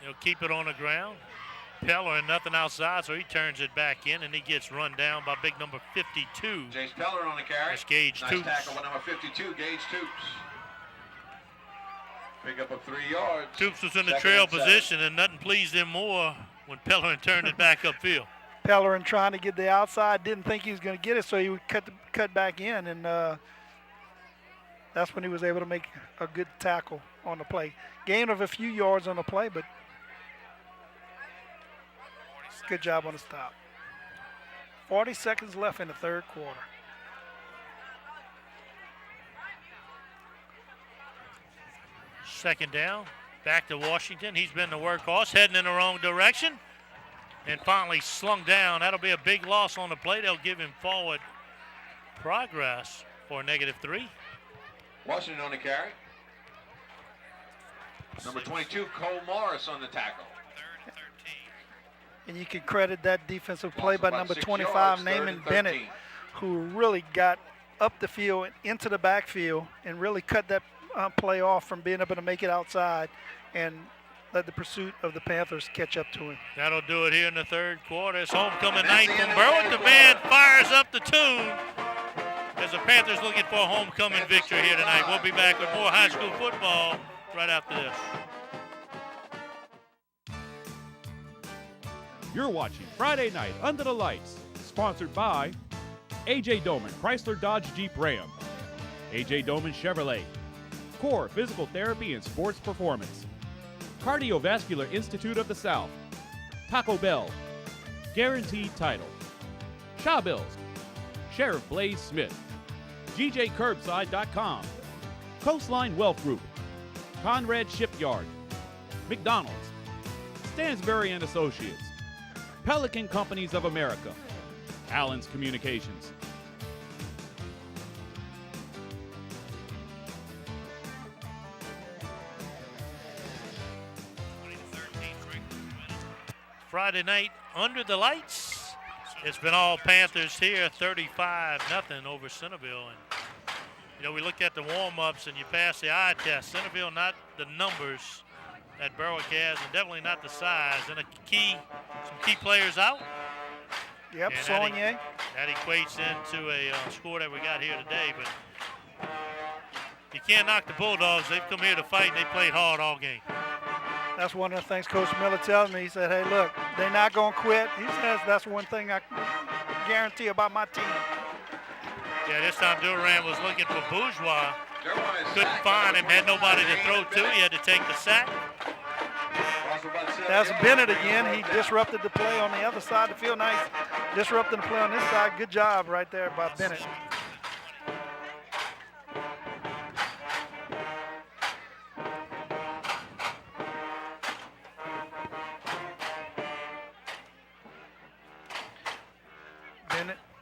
He'll keep it on the ground. Peller and nothing outside, so he turns it back in, and he gets run down by big number 52. James Peller on the carry. That's Gage nice Toops. Tackle by number 52, Gage Toops. Pick up of 3 yards. Toops was in the Second trail and 7. position, and nothing pleased him more when Pellerin turned it back upfield. Pellerin trying to get the outside, didn't think he was going to get it, so he would cut back in, and that's when he was able to make a good tackle on the play. Gain of a few yards on the play, but good job on the stop. 40 seconds left in the third quarter. Second down, back to Washington. He's been the workhorse, heading in the wrong direction, and finally slung down. That'll be a big loss on the play. They'll give him forward progress for a -3. Washington on the carry. Number 22, Cole Morris on the tackle. And you can credit that defensive play Lost by about number 6 25, yards, Naaman 3rd and Bennett, 13. who really got up the field and into the backfield and really cut that play off from being able to make it outside and let the pursuit of the Panthers catch up to him. That'll do it here in the third quarter. It's homecoming night from Berwick. The band fires up the tune as the Panthers looking for a homecoming victory here tonight. We'll be back with more high school football right after this. You're watching Friday Night Under the Lights, sponsored by A.J. Doman Chrysler Dodge Jeep Ram, A.J. Doman Chevrolet, Core Physical Therapy and Sports Performance, Cardiovascular Institute of the South, Taco Bell, Guaranteed Title, Shaw Bills, Sheriff Blaze Smith, GJCurbside.com, Coastline Wealth Group, Conrad Shipyard, McDonald's, Stansbury and Associates, Pelican Companies of America, Allen's Communications. Friday night under the lights. It's been all Panthers here, 35-0 over Centerville. And you know, we looked at the warm-ups and you passed the eye test. Centerville not the numbers that Berwick has, and definitely not the size. And some key players out. Yep, And Saunier. that equates into a score that we got here today. But you can't knock the Bulldogs. They've come here to fight, and they played hard all game. That's one of the things Coach Miller tells me. He said, hey, look, they're not going to quit. He says that's one thing I guarantee about my team. Yeah, this time Durant was looking for Bourgeois. Couldn't find him, had nobody to throw to. He had to take the sack. That's Bennett again. He disrupted the play on the other side of the field. Now he's disrupting the play on this side. Good job right there by Bennett.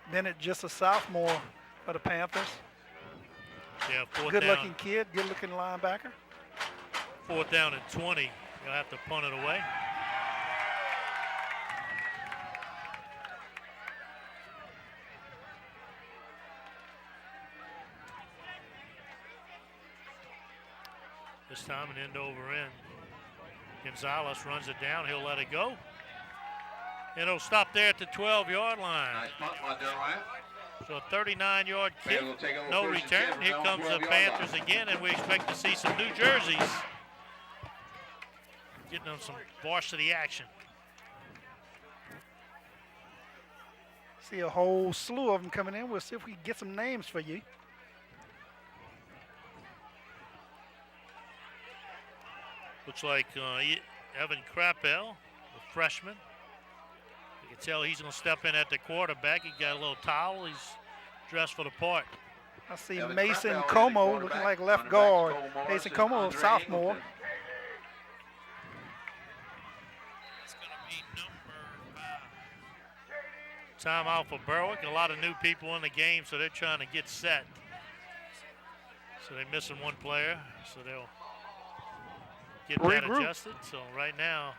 Bennett just a sophomore for the Panthers. Yeah, good-looking kid, good-looking linebacker. 4th down and 20. You'll have to punt it away. This time an end over end. Gonzalez runs it down. He'll let it go. And it'll stop there at the 12-yard line. Nice punt by Durant. So a 39-yard kick, Will take over no 1st and return. 10 Here from comes the 12-yard Panthers line. again, and we expect to see some New Jerseys getting them some varsity action. See a whole slew of them coming in. We'll see if we can get some names for you. Looks like Evan Krappel, the freshman. You can tell he's going to step in at the quarterback. He got a little towel. He's dressed for the part. I see Evan Mason Krappel, Como the looking quarterback. like left Running backs, guard. Cole Morris Mason and Como, Andre sophomore. Angleton. It's going to be number 5. Timeout for Berwick. A lot of new people in the game, so they're trying to get set. So they're missing one player, so they'll get that adjusted. So right now,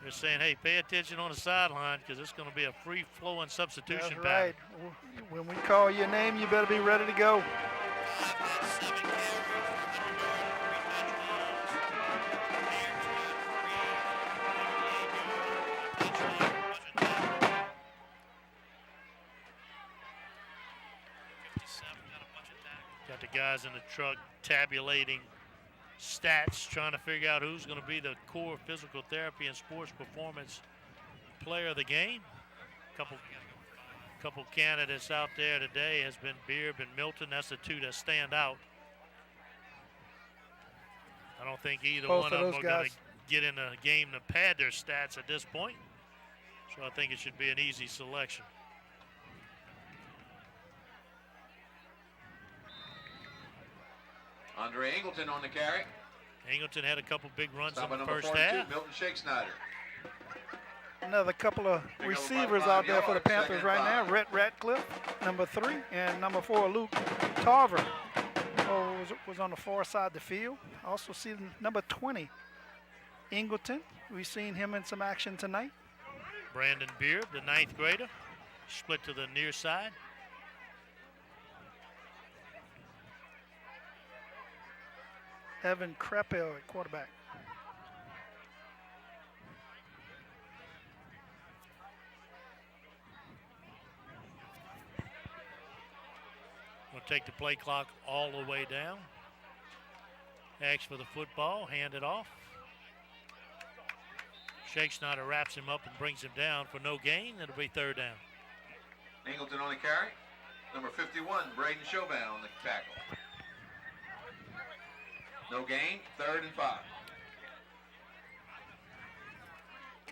they're saying, hey, pay attention on the sideline because it's going to be a free-flowing substitution That's pattern. right. When we call your name, you better be ready to go. Got the guys in the truck tabulating stats, trying to figure out who's going to be the core physical therapy and sports performance player of the game. Couple candidates out there today has been Beard and Milton. That's the two that stand out. I don't think either one of them are going to get in a game to pad their stats at this point. So I think it should be an easy selection. Andre Angleton on the carry. Angleton had a couple big runs in the first 42, half. Milton Shakesnyder. Another couple of receivers out there for the Panthers right now. Rhett Ratcliffe, number 3, and number 4, Luke Tarver. Was on the far side of the field. Also see number 20, Angleton. We've seen him in some action tonight. Brandon Beard, the 9th grader, split to the near side. Evan Kreppel at quarterback. We'll take the play clock all the way down. Ask for the football, hand it off. Shakesnyder wraps him up and brings him down for no gain. It'll be 3rd down. Angleton on the carry. Number 51, Braden Chauvin on the tackle. No gain, 3rd and 5.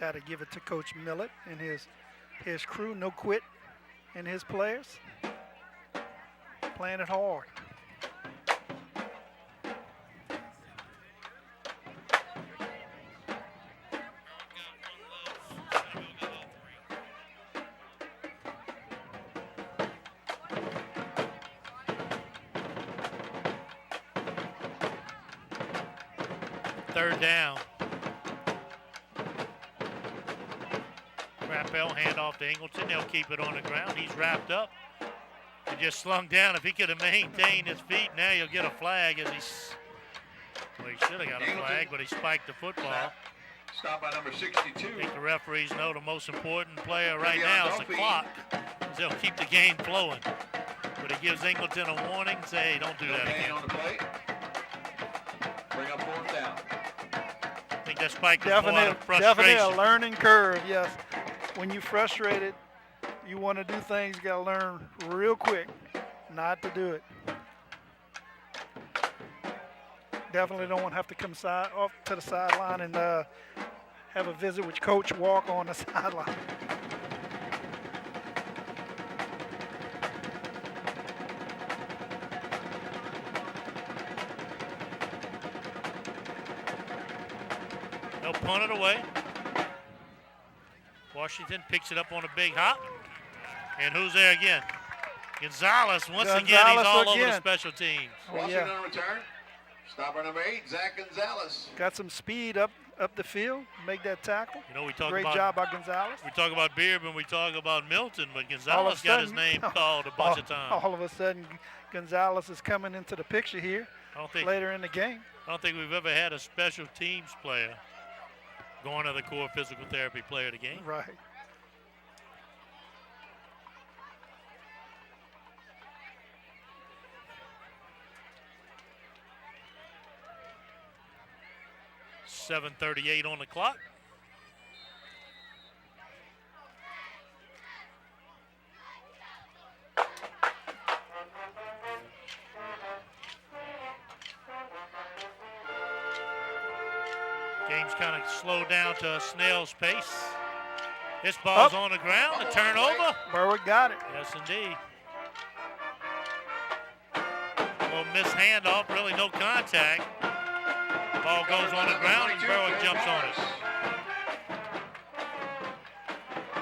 Got to give it to Coach Millett and his crew. No quit in his players. Playing it hard. Third down. Rappel hand off to Angleton. They'll keep it on the ground. He's wrapped up. He just slung down. If he could have maintained his feet, now you'll get a flag as well, he should have got a flag, but he spiked the football. Stop by number 62. I think the referees know the most important player right now is the clock. They'll keep the game flowing. But he gives Angleton a warning, say, hey, don't do that again. On the plate. Bring up 4th down. I think that spike was more out of frustration. Definitely a learning curve, yes. When you're frustrated, you want to do things, you got to learn real quick not to do it. Definitely don't want to have to come off to the sideline and have a visit with Coach Walker on the sideline. They'll punt it away. Washington picks it up on a big hop. And who's there again? Gonzalez. Once again, he's all over the special teams. Washington on return. Stopper number 8, Zach Gonzalez. Got some speed up the field, make that tackle. You know, we talk Great about job by Gonzalez. We talk about Beard when we talk about Milton, but Gonzalez got his name called a bunch of times. All of a sudden, Gonzalez is coming into the picture here later in the game. I don't think we've ever had a special teams player going to the core physical therapy player of the game. Right. .738 on the clock. Game's kind of slowed down to a snail's pace. This ball's on the ground, a turnover. Berwick got it. Yes, indeed. A little missed handoff, really no contact. Ball goes on the ground and Berwick jumps on it.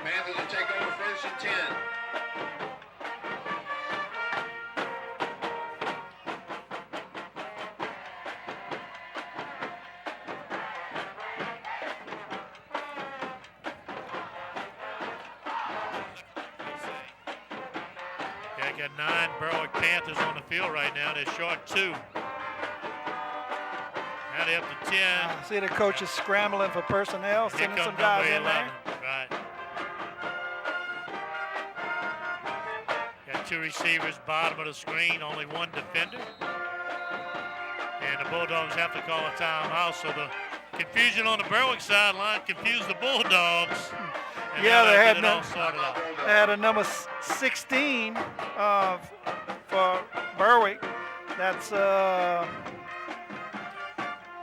Panthers will take over 1st and 10. Yeah, I got 9 Berwick Panthers on the field right now. They're short 2. Now they're up to 10. See the coaches scrambling for personnel, sending some guys in there. Right. Got two receivers, bottom of the screen, only one defender. And the Bulldogs have to call a timeout, so the confusion on the Berwick sideline confused the Bulldogs. And Yeah, now they get had it no- all sorted out. They had a number 16 for Berwick. That's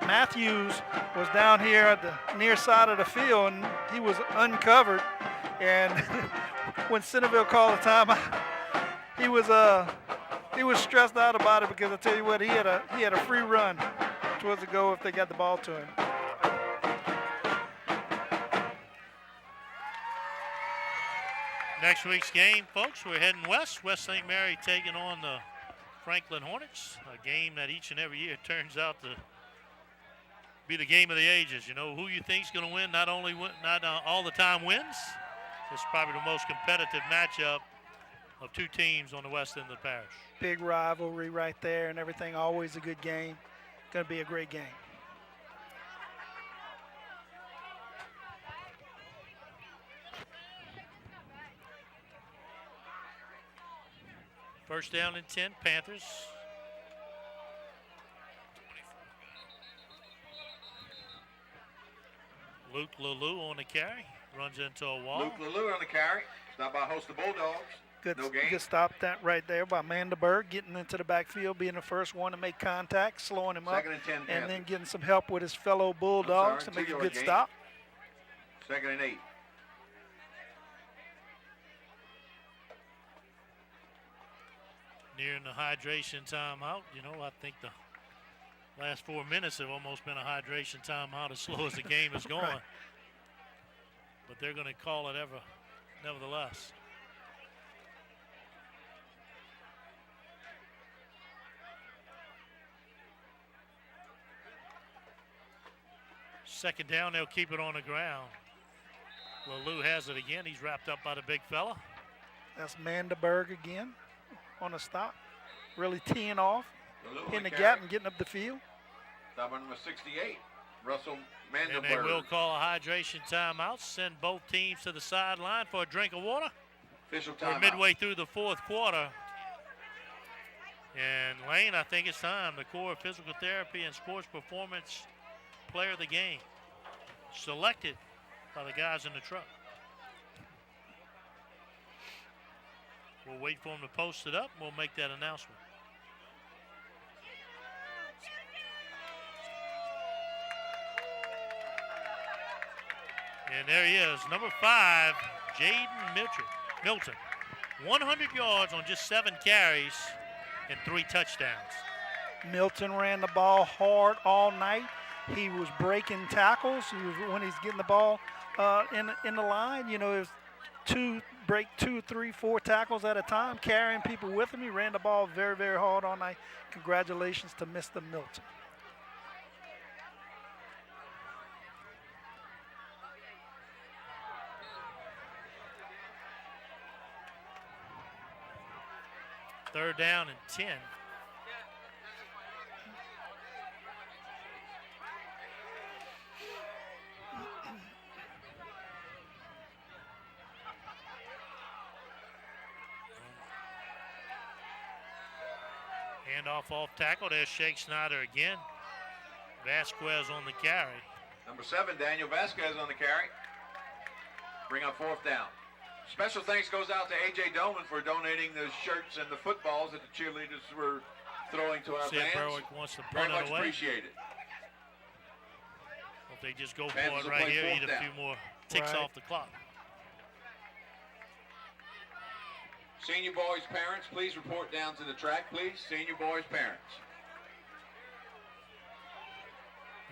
Matthews was down here at the near side of the field, and he was uncovered. And when Centerville called a timeout, he was stressed out about it, because I tell you what, he had a free run towards the goal if they got the ball to him. Next week's game, folks, we're heading west. West St. Mary taking on the Franklin Hornets, a game that each and every year turns out to be the game of the ages. You know, who you think's going to win not all the time wins. It's probably the most competitive matchup of two teams on the west end of the parish. Big rivalry right there and everything. Always a good game. Going to be a great game. First down and 10, Panthers. Luke Lalou on the carry. Runs into a wall. Luke Lalou on the carry. Stop by host the Bulldogs. Good, No gain. good stop that right there by Mandelberg, getting into the backfield, being the first one to make contact, slowing him up, Second and 10, and Panthers. then getting some help with his fellow Bulldogs to make a 2-yard good gain. stop. Second and 8. Nearing the hydration timeout. You know, I think the last 4 minutes have almost been a hydration timeout as slow as the game is going. Right. But they're going to call it nevertheless. Second down, they'll keep it on the ground. Lalou has it again. He's wrapped up by the big fella. That's Mandelberg again on a stop, really teeing off Lalou in the carry. gap and getting up the field. Stop by number 68, Russell And they Mandelberg. will call a hydration timeout, send both teams to the sideline for a drink of water. Official We're timeout. midway through the fourth quarter. And Lane, I think it's time. The Core of Physical Therapy and Sports Performance Player of the Game. Selected by the guys in the truck. We'll wait for them to post it up, and we'll make that announcement. And there he is, number 5, Jaden Milton. 100 yards on just 7 carries and 3 touchdowns. Milton ran the ball hard all night. He was breaking tackles. When he's getting the ball in the line, you know, it was break 2, 3, 4 tackles at a time, carrying people with him. He ran the ball very, very hard all night. Congratulations to Mr. Milton. Third down and 10. Handoff off tackle. There's Shake Snyder again. Vasquez on the carry. Number 7, Daniel Vasquez on the carry. Bring up fourth down. Special thanks goes out to A.J. Doman for donating the shirts and the footballs that the cheerleaders were throwing to our See if fans. Berwick wants to Very punt much it away. appreciated. If they just go Panthers for will it right play here, fourth eat a down. few more ticks Right. off the clock. Senior boys' parents, please report down to the track, please. Senior boys' parents.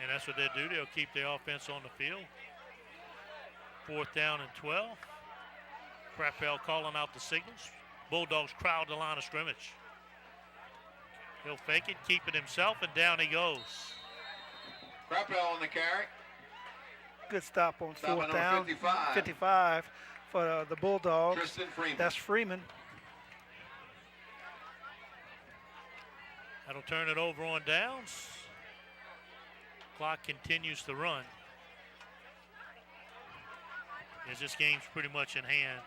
And that's what they do. They'll keep their offense on the field. Fourth down and 12. Crappell calling out the signals. Bulldogs crowd the line of scrimmage. He'll fake it, keep it himself, and down he goes. Crappell on the carry. Good stop on Stop on fourth number down. 55. 55 for the Bulldogs. Tristan Freeman. That's Freeman. That'll turn it over on downs. Clock continues to run. As this game's pretty much in hand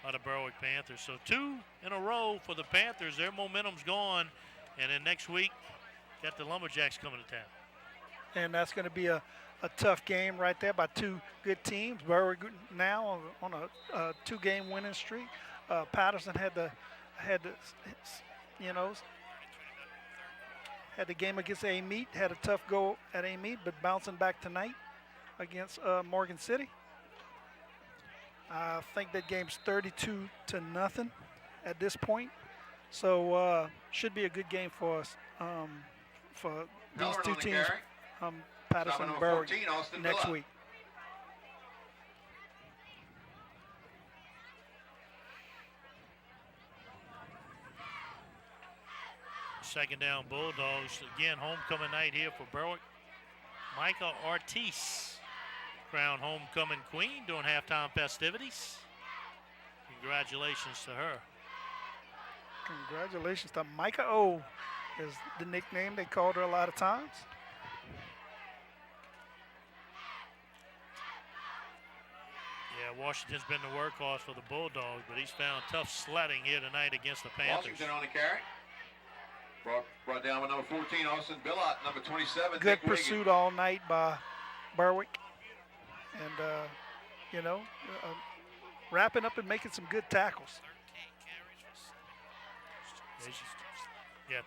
by the Berwick Panthers. So 2 in a row for the Panthers. Their momentum's gone. And then next week, got the Lumberjacks coming to town. And that's going to be a tough game right there by 2 good teams. Berwick now on a 2-game winning streak. Patterson had the game against A-Meat, had a tough go at A-Meat, but bouncing back tonight against Morgan City. I think that game's 32-0 at this point. So should be a good game for us, for these 2 teams, Patterson and Berwick, next week. Second down Bulldogs. Again, homecoming night here for Berwick. Micah Ortiz, crowned homecoming queen during halftime festivities. Congratulations to her. Congratulations to Micah O, is the nickname they called her a lot of times. Yeah, Washington's been the workhorse for the Bulldogs, but he's found tough sledding here tonight against the Panthers. Washington on the carry. Brought down by number 14, Austin Billot, number 27. Good pursuit all night by Berwick. And, wrapping up and making some good tackles.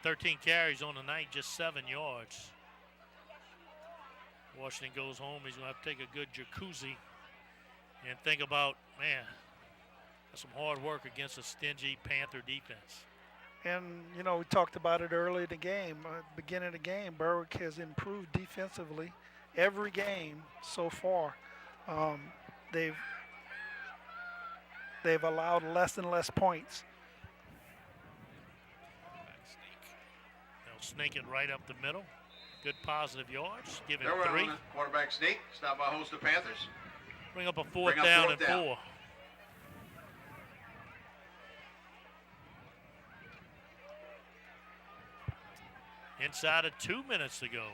13 carries on the night, just 7 yards. Washington goes home. He's going to have to take a good jacuzzi and think about, man, that's some hard work against a stingy Panther defense. And, we talked about it early in the game, beginning of the game. Berwick has improved defensively every game so far. They've allowed less and less points. They'll snake it right up the middle. Good positive yards. Give him They're 3. Quarterback sneak. Stop by host of Panthers. Bring up a fourth down and 4. Inside of 2 minutes to go.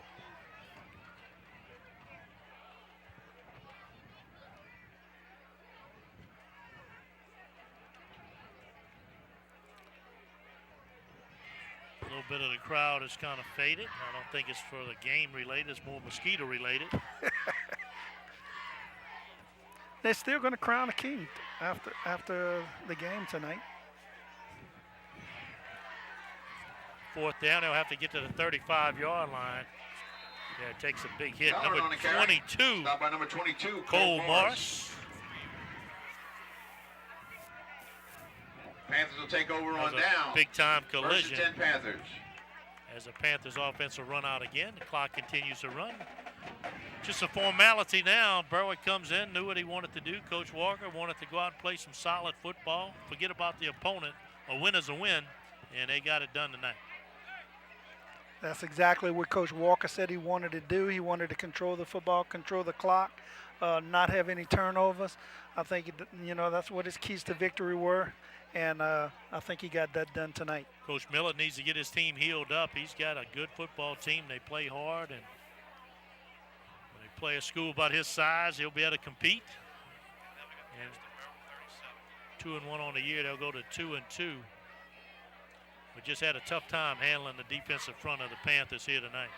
A little bit of the crowd is kind of faded. I don't think it's for the game related. It's more mosquito related. They're still going to crown a king after the game tonight. Fourth down, they'll have to get to the 35-yard line. Yeah, it takes a big hit. Number 22. Stop by number 22, Cole Morris. Panthers will take over on down. Big-time collision. 1st and 10 Panthers. As the Panthers offense will run out again. The clock continues to run. Just a formality now. Berwick comes in, knew what he wanted to do. Coach Walker wanted to go out and play some solid football. Forget about the opponent. A win is a win, and they got it done tonight. That's exactly what Coach Walker said he wanted to do. He wanted to control the football, control the clock, not have any turnovers. I think, that's what his keys to victory were, and I think he got that done tonight. Coach Millett needs to get his team healed up. He's got a good football team. They play hard, and when they play a school about his size, he'll be able to compete. And 2-1 on the year, they'll go to 2-2. We just had a tough time handling the defensive front of the Panthers here tonight.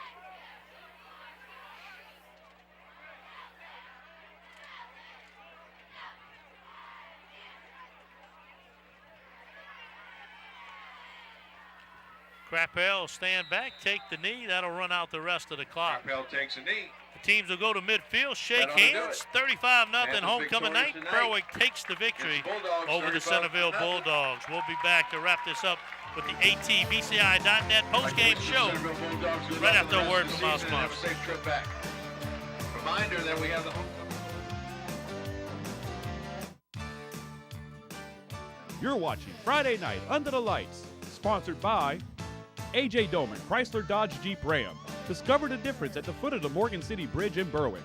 Crappell stand back, take the knee. That'll run out the rest of the clock. Crappell takes a knee. The teams will go to midfield, shake hands. 35-0 homecoming night. Berwick takes the victory over the Centerville Bulldogs. We'll be back to wrap this up with the ATBCI.net postgame show right after a word from our sponsor. Safe trip back. Reminder that we have the You're watching Friday Night Under the Lights, sponsored by A.J. Doman, Chrysler Dodge Jeep Ram. Discover the difference at the foot of the Morgan City Bridge in Berwick.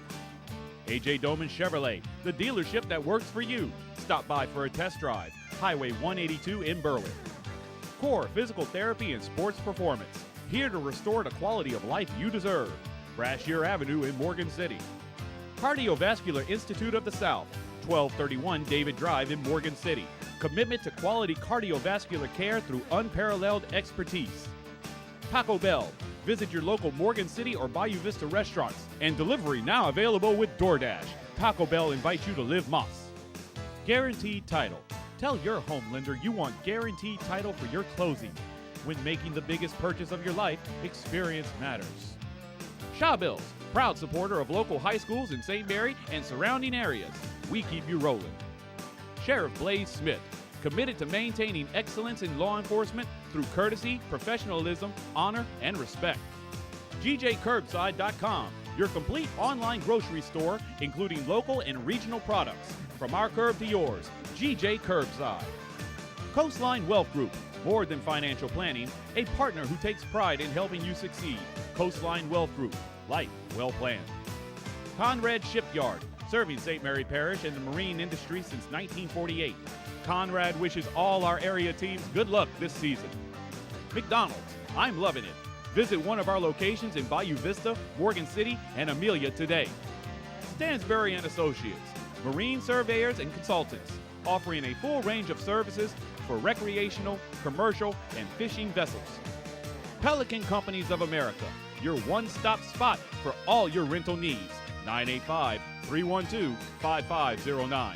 A.J. Doman Chevrolet, the dealership that works for you. Stop by for a test drive. Highway 182 in Berwick. Core Physical Therapy and Sports Performance. Here to restore the quality of life you deserve. Brashear Avenue in Morgan City. Cardiovascular Institute of the South. 1231 David Drive in Morgan City. commitment to quality cardiovascular care through unparalleled expertise. Taco Bell. Visit your local Morgan City or Bayou Vista restaurants, and delivery now available with DoorDash. Taco Bell invites you to live Moss. Guaranteed Title. Tell your home lender you want guaranteed title for your closing. When making the biggest purchase of your life, experience matters. Shawbills, proud supporter of local high schools in St. Mary and surrounding areas. We keep you rolling. Sheriff Blaze Smith, committed to maintaining excellence in law enforcement through courtesy, professionalism, honor, and respect. GJCurbside.com, your complete online grocery store, including local and regional products. From our curb to yours, GJ Curbside. Coastline Wealth Group, more than financial planning, a partner who takes pride in helping you succeed. Coastline Wealth Group, life well planned. Conrad Shipyard, serving St. Mary Parish and the marine industry since 1948. Conrad wishes all our area teams good luck this season. McDonald's, I'm loving it. Visit one of our locations in Bayou Vista, Morgan City, and Amelia today. Stansbury and Associates, marine surveyors and consultants, offering a full range of services for recreational, commercial, and fishing vessels. Pelican Companies of America, your one-stop spot for all your rental needs. 985-312-5509.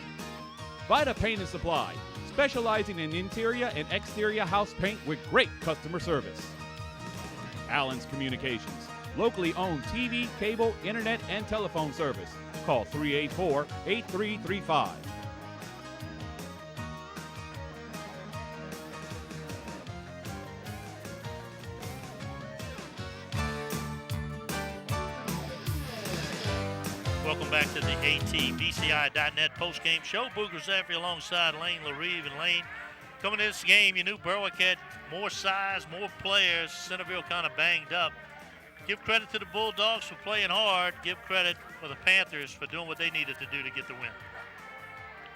Vita Paint and Supply, specializing in interior and exterior house paint with great customer service. Allen's Communications, locally owned TV, cable, internet, and telephone service. Call 384-8335. Welcome back to the ATBCI.net postgame show. Booger Zephyr alongside Lane LaRive. And Lane, coming into this game, you knew Berwick had more size, more players. Centerville kind of banged up. Give credit to the Bulldogs for playing hard. Give credit for the Panthers for doing what they needed to do to get the win.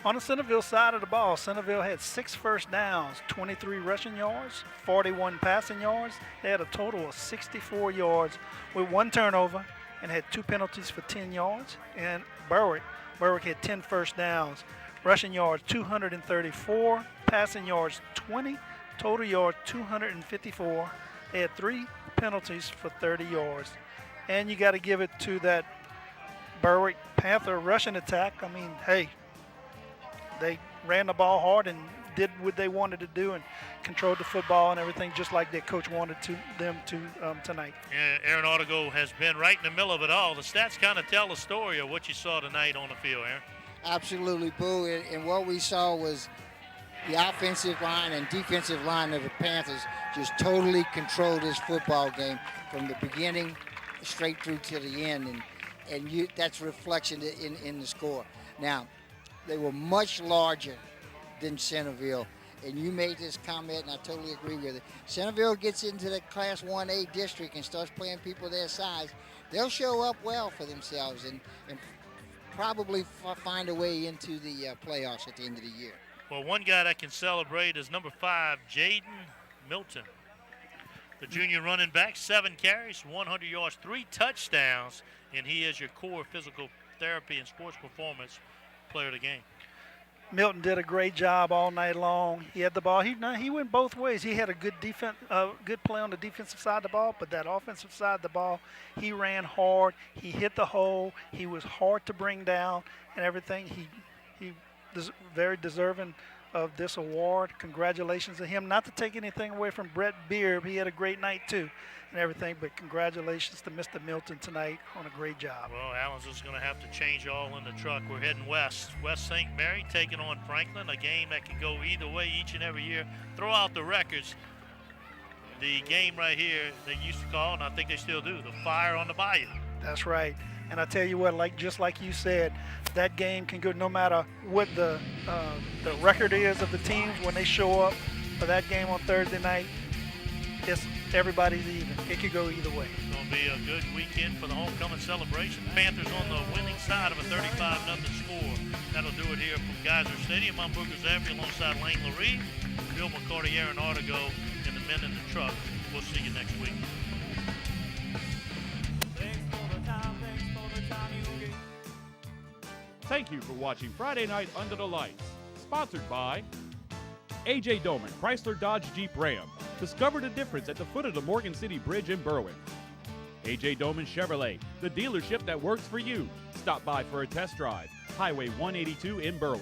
On the Centerville side of the ball, Centerville had 6 first downs, 23 rushing yards, 41 passing yards. They had a total of 64 yards with 1 turnover and had 2 penalties for 10 yards. And Berwick had 10 first downs, rushing yards 234, passing yards 20, total yards 254. They had 3 penalties for 30 yards. And you got to give it to that Berwick Panther rushing attack. I mean, hey, they ran the ball hard and did what they wanted to do and controlled the football and everything just like their coach wanted them to tonight. Yeah, Aaron Artigo has been right in the middle of it all. The stats kind of tell the story of what you saw tonight on the field, Aaron. Absolutely, Boo. And what we saw was the offensive line and defensive line of the Panthers just totally controlled this football game from the beginning straight through to the end. And that's reflection in the score. Now, they were much larger than Centerville. And you made this comment, and I totally agree with it. Centerville gets into the Class 1A district and starts playing people their size. They'll show up well for themselves and probably find a way into the playoffs at the end of the year. Well, one guy that can celebrate is number 5, Jaden Milton. The junior running back, 7 carries, 100 yards, 3 touchdowns, and he is your core physical therapy and sports performance player of the game. Milton did a great job all night long. He had the ball. He went both ways. He had a good good play on the defensive side of the ball, but that offensive side of the ball, he ran hard. He hit the hole. He was hard to bring down and everything. He was very deserving of this award. Congratulations to him. Not to take anything away from Brett Beard. He had a great night too and everything, but congratulations to Mr. Milton tonight on a great job. Well, Allen's is going to have to change all in the truck. We're heading west. West St. Mary taking on Franklin, a game that can go either way each and every year. Throw out the records. The game right here they used to call, and I think they still do, the Fire on the Bayou. That's right. And I tell you what, just like you said, that game can go no matter what the record is of the teams when they show up for that game on Thursday night. Everybody's even. It could go either way. It's going to be a good weekend for the homecoming celebration. Panthers on the winning side of a 35-0 score. That'll do it here from Geyser Stadium. I'm Booger Zaffi alongside Lane LaRive, Bill McCarty, Aaron Artigo, and the men in the truck. We'll see you next week. Thank you for watching Friday Night Under the Lights, sponsored by A.J. Doman, Chrysler Dodge Jeep Ram. Discover the difference at the foot of the Morgan City Bridge in Berwick. A.J. Doman Chevrolet, the dealership that works for you. Stop by for a test drive. Highway 182 in Berwick.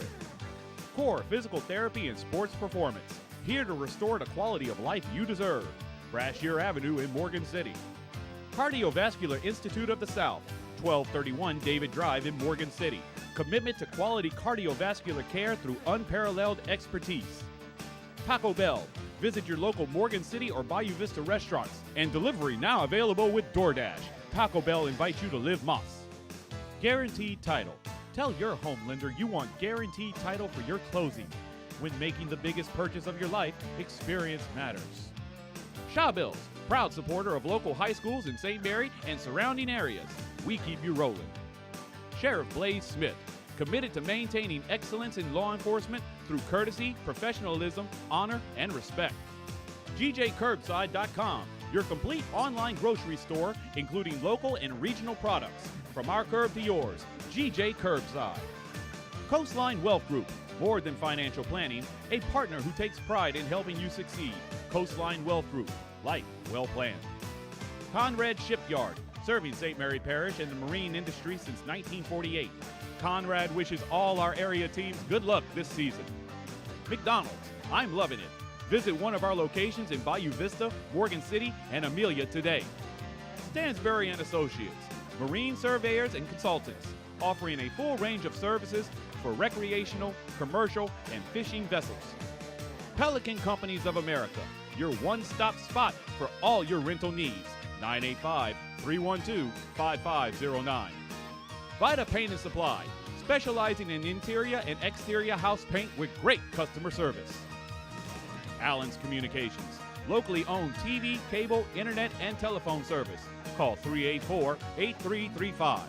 Core Physical Therapy and Sports Performance. Here to restore the quality of life you deserve. Brashear Avenue in Morgan City. Cardiovascular Institute of the South. 1231 David Drive in Morgan City. Commitment to quality cardiovascular care through unparalleled expertise. Taco Bell. Visit your local Morgan City or Bayou Vista restaurants. And delivery now available with DoorDash. Taco Bell invites you to live Moss. Guaranteed Title. Tell your home lender you want guaranteed title for your closing. When making the biggest purchase of your life, experience matters. Shawbills, proud supporter of local high schools in St. Mary and surrounding areas. We keep you rolling. Sheriff Blaze Smith, committed to maintaining excellence in law enforcement through courtesy, professionalism, honor, and respect. GJCurbside.com, your complete online grocery store, including local and regional products. From our curb to yours, GJ Curbside. Coastline Wealth Group, more than financial planning, a partner who takes pride in helping you succeed. Coastline Wealth Group, life well planned. Conrad Shipyard, serving St. Mary Parish and the marine industry since 1948. Conrad wishes all our area teams good luck this season. McDonald's, I'm loving it. Visit one of our locations in Bayou Vista, Morgan City, and Amelia today. Stansbury and Associates, marine surveyors and consultants, offering a full range of services for recreational, commercial, and fishing vessels. Pelican Companies of America, your one-stop spot for all your rental needs. 985-312-5509. Vita Paint and Supply, specializing in interior and exterior house paint with great customer service. Allen's Communications, locally owned TV, cable, internet, and telephone service. Call 384-8335.